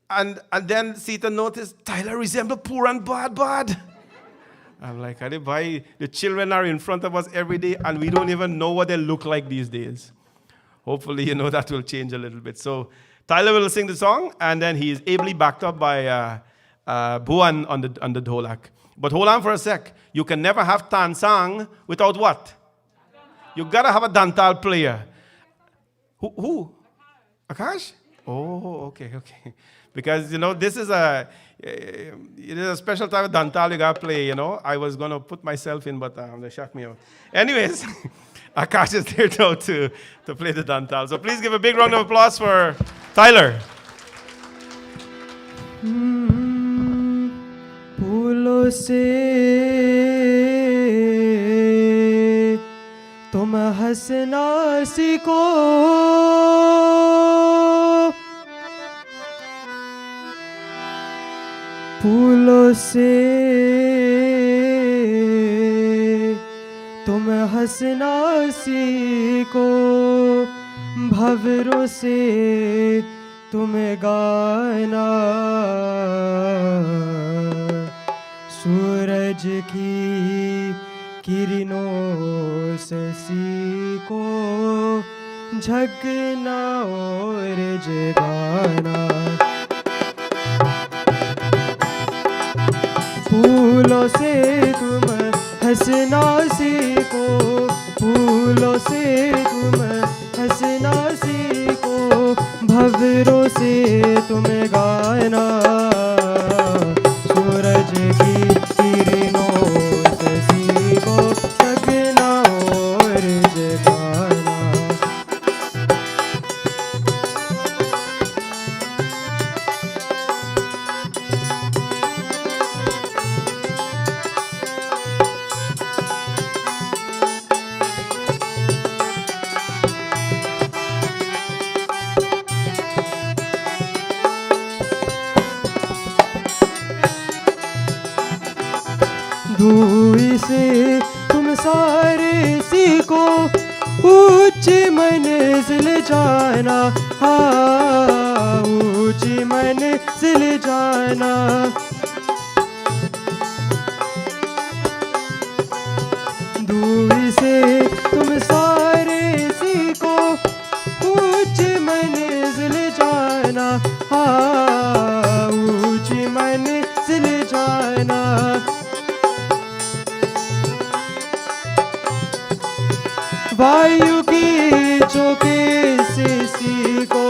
And then Sita noticed, Tyler resembles poor and bad. I'm like, the children are in front of us every day, and we don't even know what they look like these days. Hopefully, that will change a little bit. So Tyler will sing the song, and then he is ably backed up by Bowen on the dholak. But hold on for a sec. You can never have tansang without what? You gotta have a dantal player. Who? Akash? Oh, okay. Because, this is it is a special type of dantal you gotta play, I was gonna put myself in, but they shut me out. Anyways, Akash is there now to play the dantal. So please give a big round of applause for Tyler. फूलों से तुम हंसना सीखो फूलों से तुम हंसना सीखो भंवरों से तुम गाना सूरज की किरणों से सीखो झगना और जगाना फूलों से तुम हंसना सीखो फूलों से तुम हंसना सीखो भंवरों से तुम गाना सूरज की किरणों से सीखो जगना और जगाना धूई से तुम सारे सीखो ऊंची मंजिल जाना हाँ ऊंची मंजिल जाना वायु की झोंके से सीखो,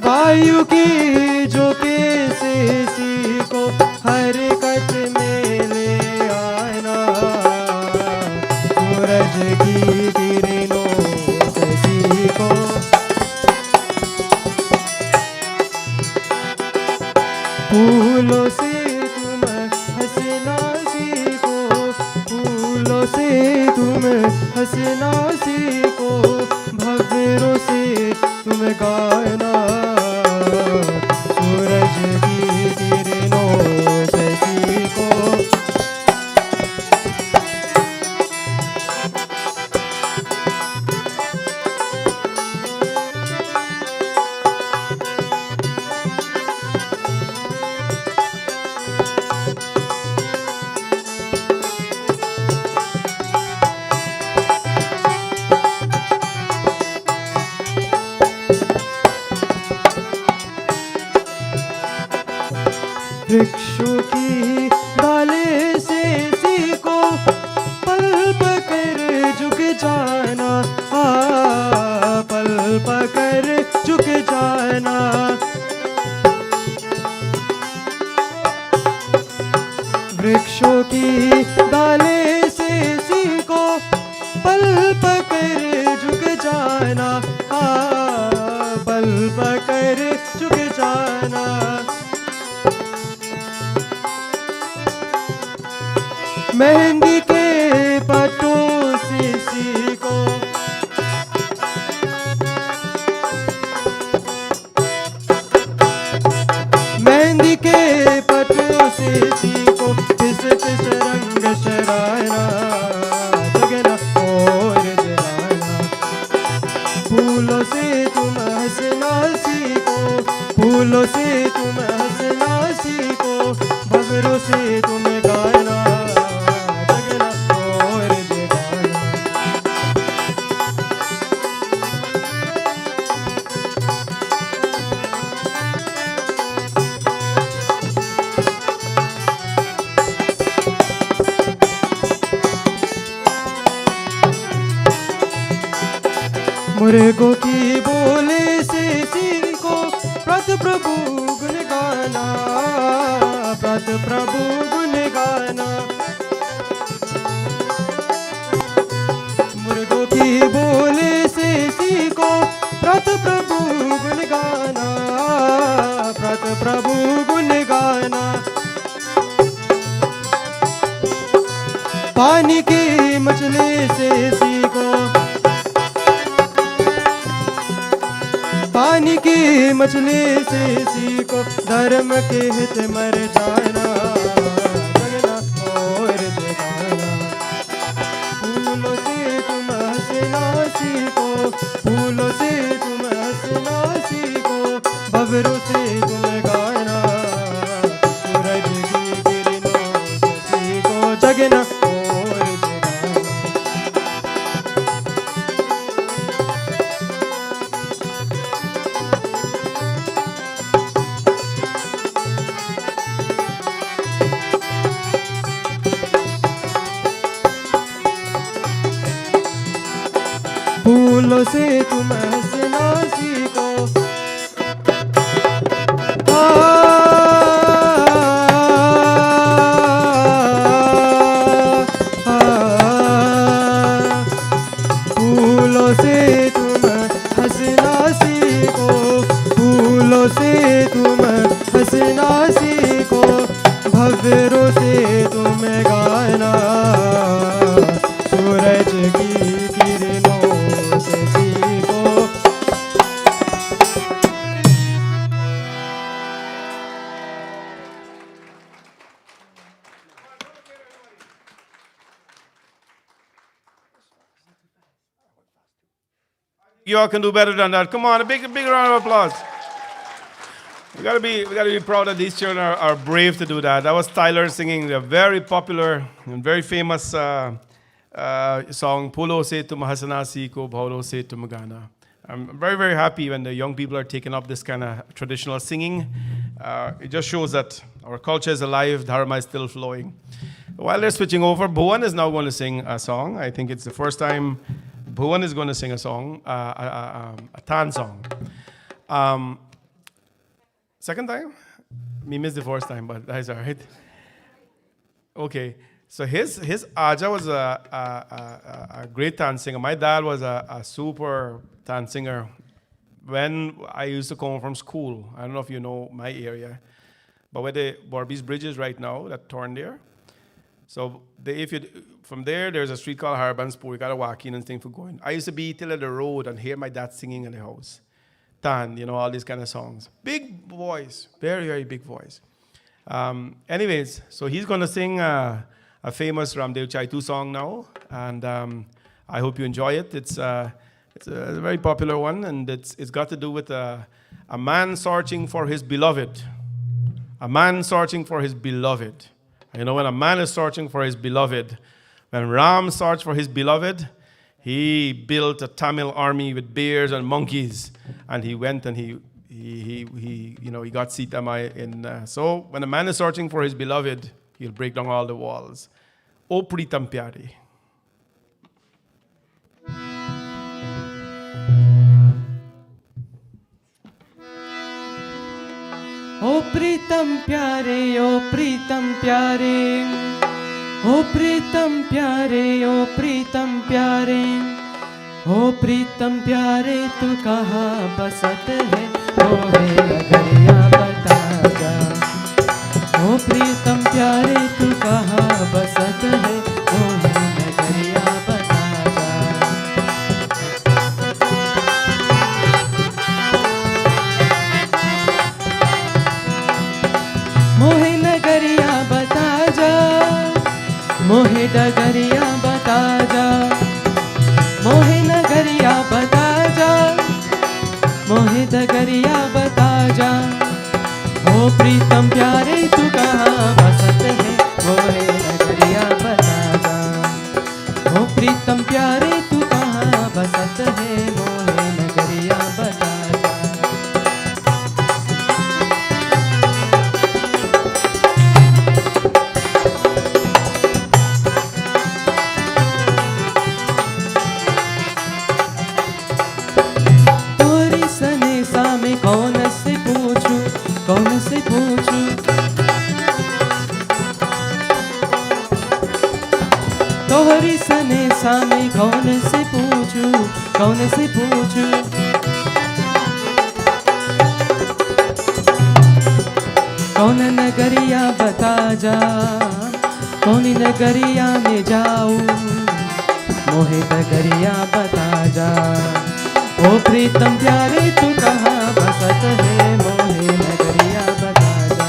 वायु की झोंके से सीखो, हरकत में ले आना सूरज की किरणों से सीखो। फूलों से तुम हंसना सीखो, फूलों से तुम हंसना सीखो, भंवरों से तुम गाना सूरज की किरणों से सीखो। वृक्षों की डाले से सीखो, पल पकर झुक जाना, पल पकर झुक जाना। वृक्षों की डाले से सीखो, पल पकर झुक जाना, पल पकर झुक जाना। मेहंदी के पत्तों से सीखो, मेहंदी के पत्तों से सीखो, पिस पिस रंग शरारा जगना और जलाना। फूलों से तुम हंसना सीखो, फूलों से तुम हंसना सीखो, भंवरों से तुम गाना मुर्गों की बोले से सीखो, प्रत प्रभु गुण गाना, प्रत प्रभु गुण गाना। मुर्गों की बोले से सीखो, प्रत प्रभु गुण गाना, प्रत प्रभु गुण गाना। पानी की मछली से सीखो, पानी की मछली से सीखो, धर्म के हित मर जाना, जगना और जगाना। फूलों से तुम हंसना सीखो, फूलों से तुम हंसना सीखो, भंवरों से तुम गाना सूरज की किरणों से सीखो, जगना और जगाना। फूलों से तुम हंसना सीखो, फूलों से तुम हंसना सीखो, फूलों से तुम हंसना सीखो, भंवरों से तुम गाना सूरज की किरणों से सीखो। You all can do better than that. Come on, a big round of applause. We gotta be proud that these children are brave to do that. That was Tyler singing a very popular and very famous song, Pulo Se Tum Hasanasi Ko Bhaulo Se Tum Gana. I'm very, very happy when the young people are taking up this kind of traditional singing. It just shows that our culture is alive, Dharma is still flowing. While they're switching over, Bowen is now going to sing a song. I think it's the first time Bowen is going to sing a song, a Tan song. Second time? Me missed the first time, but that's all right. Okay, so his Aja was a great Tan singer. My dad was a super Tan singer. When I used to come from school, I don't know if you know my area, but where the Barbies Bridge is right now, that turn there. So from there, there's a street called Harbanspur. You gotta walk in and things for going. I used to be till at the road and hear my dad singing in the house. Tan, all these kind of songs. Big voice, very, very big voice. Anyways, so he's gonna sing a famous Ramdev Chaitu song now, and I hope you enjoy it. It's a very popular one, and it's got to do with a man searching for his beloved. A man searching for his beloved. When a man is searching for his beloved, when Ram searched for his beloved, he built a Tamil army with bears and monkeys, and he went and he got Sita Mai in. So when a man is searching for his beloved, he'll break down all the walls. O Pritam Pyare. ओ प्रीतम प्यारे ओ प्रीतम प्यारे ओ प्रीतम प्यारे ओ प्रीतम प्यारे ओ प्रीतम प्यारे तू कहाँ बसत है मोहे नगरिया बता जा ओ प्रीतम प्यारे तू कहाँ बसत है मोहे नगरिया बता जा मोहे नगरिया बता जा मोहे डगरिया बता जा मोहे नगरिया बता जा मोहे डगरिया बता जा ओ प्रीतम प्यारे तू कहाँ बसत है मोहे नगरिया बता जा ओ प्रीतम प्यारे तू कहाँ बसत है मोहे नगरिया बता जा कौन से पूछूं तोहरी सने सामे कौन से पूछूं कौन नगरिया बता जा कौन नगरिया में जाऊं मोहे नगरिया बता जा ओ प्रीतम प्यारे तू कहाँ बसत है मोहे नगरिया बता जा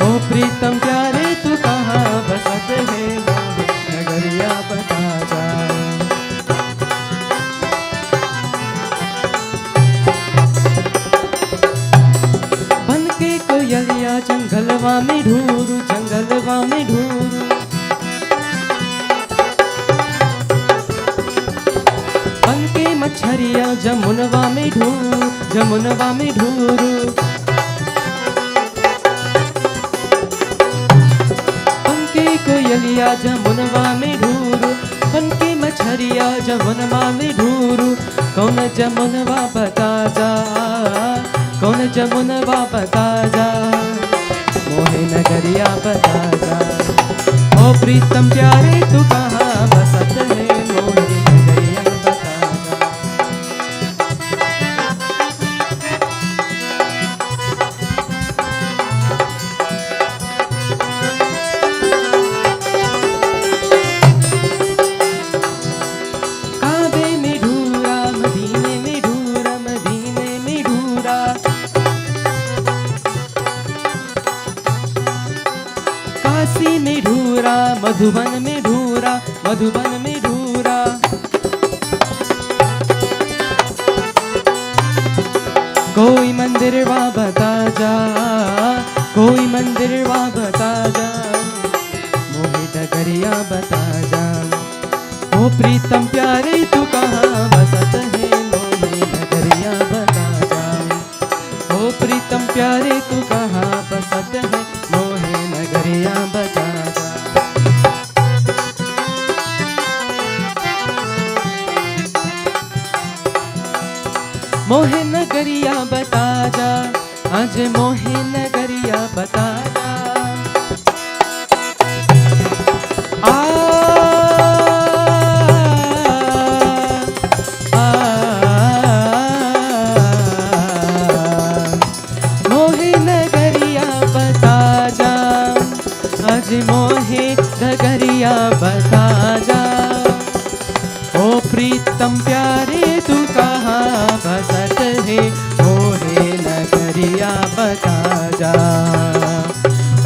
ओ प्रीतम प्यारे तू कहाँ बसत है मोहे नगरिया बता जा कोयलिया जंगलवा में ढूंढू बनके मछरिया जमुनवा में ढूंढू बनके कोयलिया जमुनवा में ढूंढू बनके मछरिया जमुनवा में ढूंढू कौन जमुनवा बता जा कौन जमुनवा बता जा मोहे नगरिया बता जा ओ प्रीतम प्यारे तू कहाँ बसत है मोहे नगरिया बता जा काबे में ढूंढा मदीने में ढूंढा काशी में ढूंढा मधुबन में ढूंढा कोई मंदिर वा बता जा कोई मंदिर वा बता जा मोहे डगरिया प्यारे तू कहाँ बसत है मोहे नगरिया बता जा ओ प्रीतम प्यारे तू कहाँ बसत है मोहे नगरिया बता जा मोहे नगरिया बता जा आज मोहे नगरिया बता जा आ, आ, मोहे नगरिया बता जा आज मोहे नगरिया बता जा ओ प्रीतम प्यारे तू कहाँ बसत है मोहे नगरिया बता जा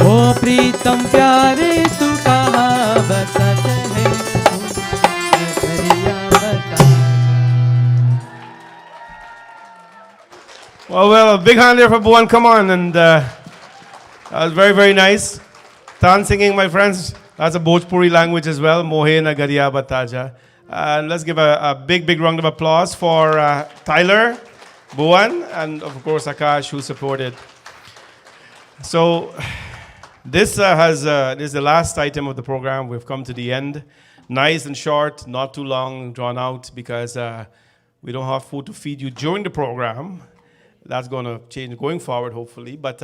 ओ प्रीतम प्यारे तू कहाँ बसत है नगरिया बता Well, a big hand there for Bowen. Come on. And that was very, very nice. Tan singing, my friends. That's a Bhojpuri language as well. Mohe Nagariya Bataja. And let's give a big, big round of applause for Tyler, Bowen, and of course Akash, who supported. So this is the last item of the program. We've come to the end. Nice and short, not too long, drawn out, because we don't have food to feed you during the program. That's going to change going forward, hopefully. But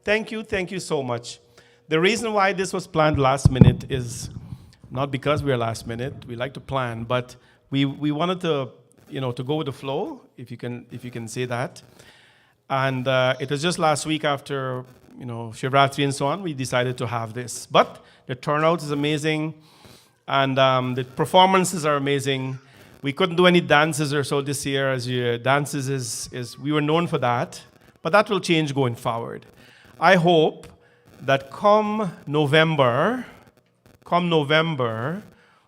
thank you so much. The reason why this was planned last minute is not because we are last minute. We like to plan, but we wanted to, to go with the flow, if you can say that. And it was just last week after, Shivratri and so on, we decided to have this. But the turnout is amazing, and the performances are amazing. We couldn't do any dances or so this year, as dances is we were known for that, but that will change going forward. I hope that come November,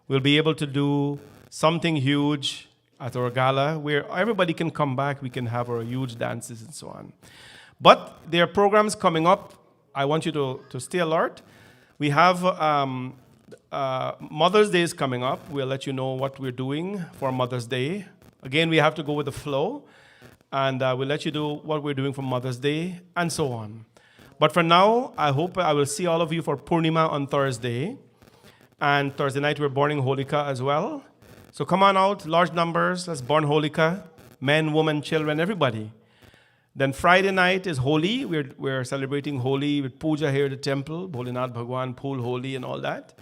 we'll be able to do something huge at our gala where everybody can come back, we can have our huge dances and so on. But there are programs coming up. I want you to stay alert. We have Mother's Day is coming up. We'll let you know what we're doing for Mother's Day. Again, we have to go with the flow, and we'll let you know what we're doing for Mother's Day, and so on. But for now, I hope I will see all of you for Purnima on Thursday. And Thursday night, we're burning Holika as well. So come on out, large numbers. Let's burn Holika. Men, women, children, everybody. Then Friday night is Holi. We're celebrating Holi with puja here at the temple. Bholinath Bhagwan, pool Holi and all that.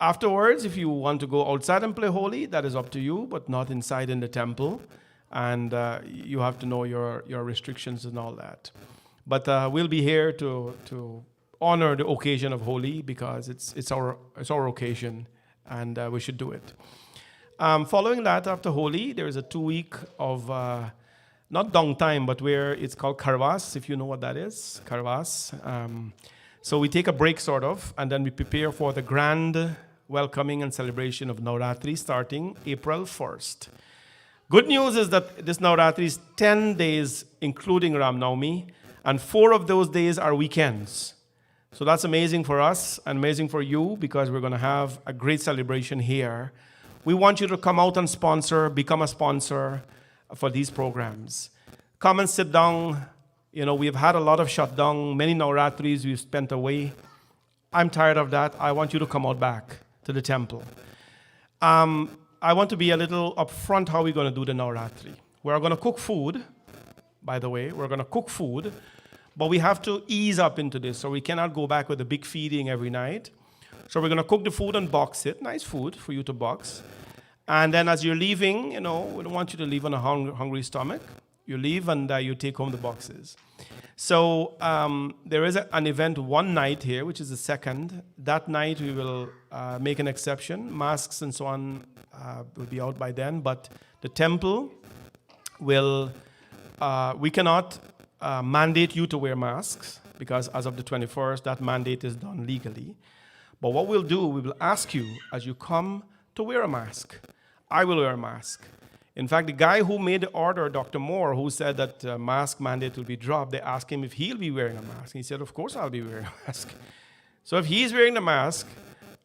Afterwards, if you want to go outside and play Holi, that is up to you, but not inside in the temple. And you have to know your restrictions and all that. But we'll be here to honor the occasion of Holi, because it's our occasion, and we should do it. Following that, after Holi, there is a 2-week of not downtime, but where it's called Karvas, if you know what that is, Karvas. So we take a break, sort of, and then we prepare for the grand welcoming and celebration of Navratri starting April 1st. Good news is that this Navratri is 10 days, including Ram Navami, and 4 of those days are weekends. So that's amazing for us and amazing for you, because we're going to have a great celebration here. We want you to come out and become a sponsor for these programs. Come and sit down. We've had a lot of shutdown, many Navratris we've spent away. I'm tired of that. I want you to come out back to the temple. I want to be a little upfront how we're going to do the Navratri. We're going to cook food, by the way. We're going to cook food, but we have to ease up into this, so we cannot go back with a big feeding every night. So we're going to cook the food and box it. Nice food for you to box. And then as you're leaving, we don't want you to leave on a hungry stomach. You leave and you take home the boxes. So there is an event one night here, which is the 2nd. That night we will make an exception. Masks and so on will be out by then. But the temple will, we cannot mandate you to wear masks, because as of the 21st, that mandate is done legally. But what we'll do, we will ask you as you come to wear a mask. I will wear a mask. In fact, the guy who made the order, Dr. Moore, who said that mask mandate will be dropped, they asked him if he'll be wearing a mask. He said, of course I'll be wearing a mask. So if he's wearing the mask,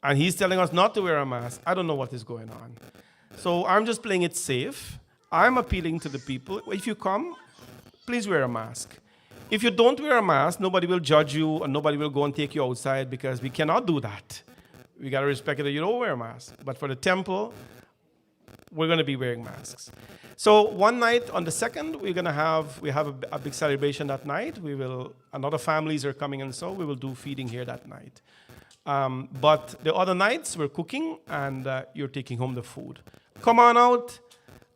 and he's telling us not to wear a mask. I don't know what is going on. So I'm just playing it safe. I'm appealing to the people. If you come, please wear a mask. If you don't wear a mask, nobody will judge you and nobody will go and take you outside, because we cannot do that. We got to respect it that you don't wear a mask. But for the temple, we're going to be wearing masks. So one night on the 2nd, we have a big celebration that night. Another families are coming, and so we will do feeding here that night. But the other nights, we're cooking, and you're taking home the food. Come on out.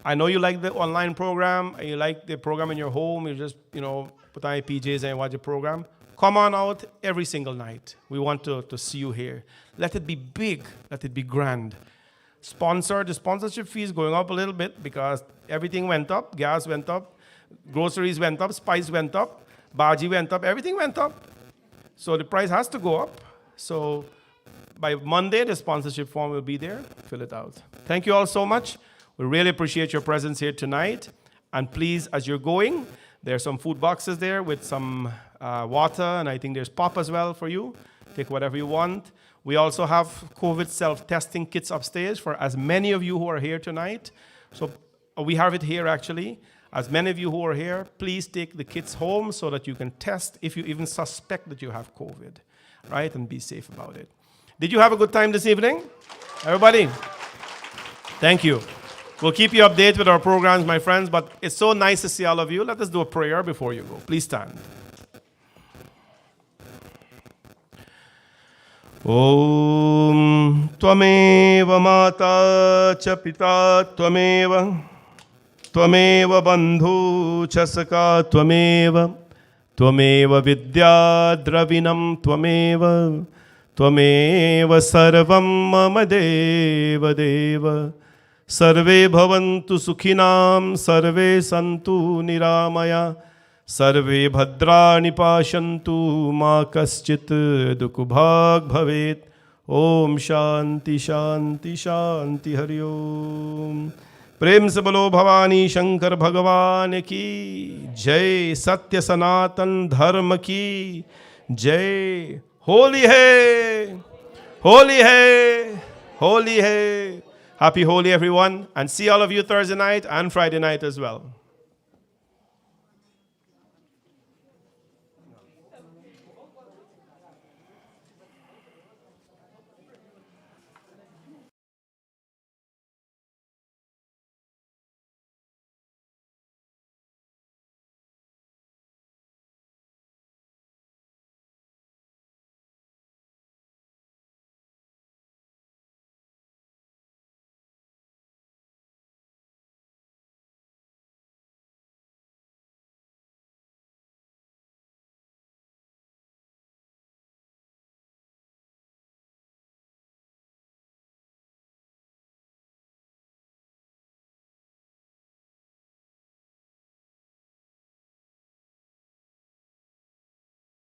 I know you like the online program, and you like the program in your home. You just, put on your PJs and watch the program. Come on out every single night. We want to see you here. Let it be big. Let it be grand. The sponsorship fee is going up a little bit because everything went up. Gas went up. Groceries went up. Spice went up. Bhaji went up. Everything went up. So the price has to go up. So by Monday, the sponsorship form will be there. Fill it out. Thank you all so much. We really appreciate your presence here tonight. And please, as you're going, there are some food boxes there with some water, and I think there's pop as well for you. Take whatever you want. We also have COVID self-testing kits upstairs for as many of you who are here tonight. So we have it here actually. As many of you who are here, please take the kits home so that you can test if you even suspect that you have COVID, right? And be safe about it. Did you have a good time this evening? Everybody? Thank you. We'll keep you updated with our programs, my friends, but it's so nice to see all of you. Let us do a prayer before you go. Please stand. Om Tvameva Mata Cha Pita Tvameva Tvameva Bandhu Cha Saka Tvameva Tvameva Vidya Dravinam Tvameva Tvameva Sarvam Mama Deva Deva Sarve Bhavantu Sukhinam Sarve Santu Niramaya Sarve Bhadrani Pashantu Ma Kaschit Dukubhag Bhavet Om Shanti Shanti Shanti Hari Om Prem se bolo Bhavani Shankar Bhagavan ki Jai Satya Sanatan Dharma ki Jai Holi hai Holi hai Holi hai Happy Holi everyone, and see all of you Thursday night and Friday night as well.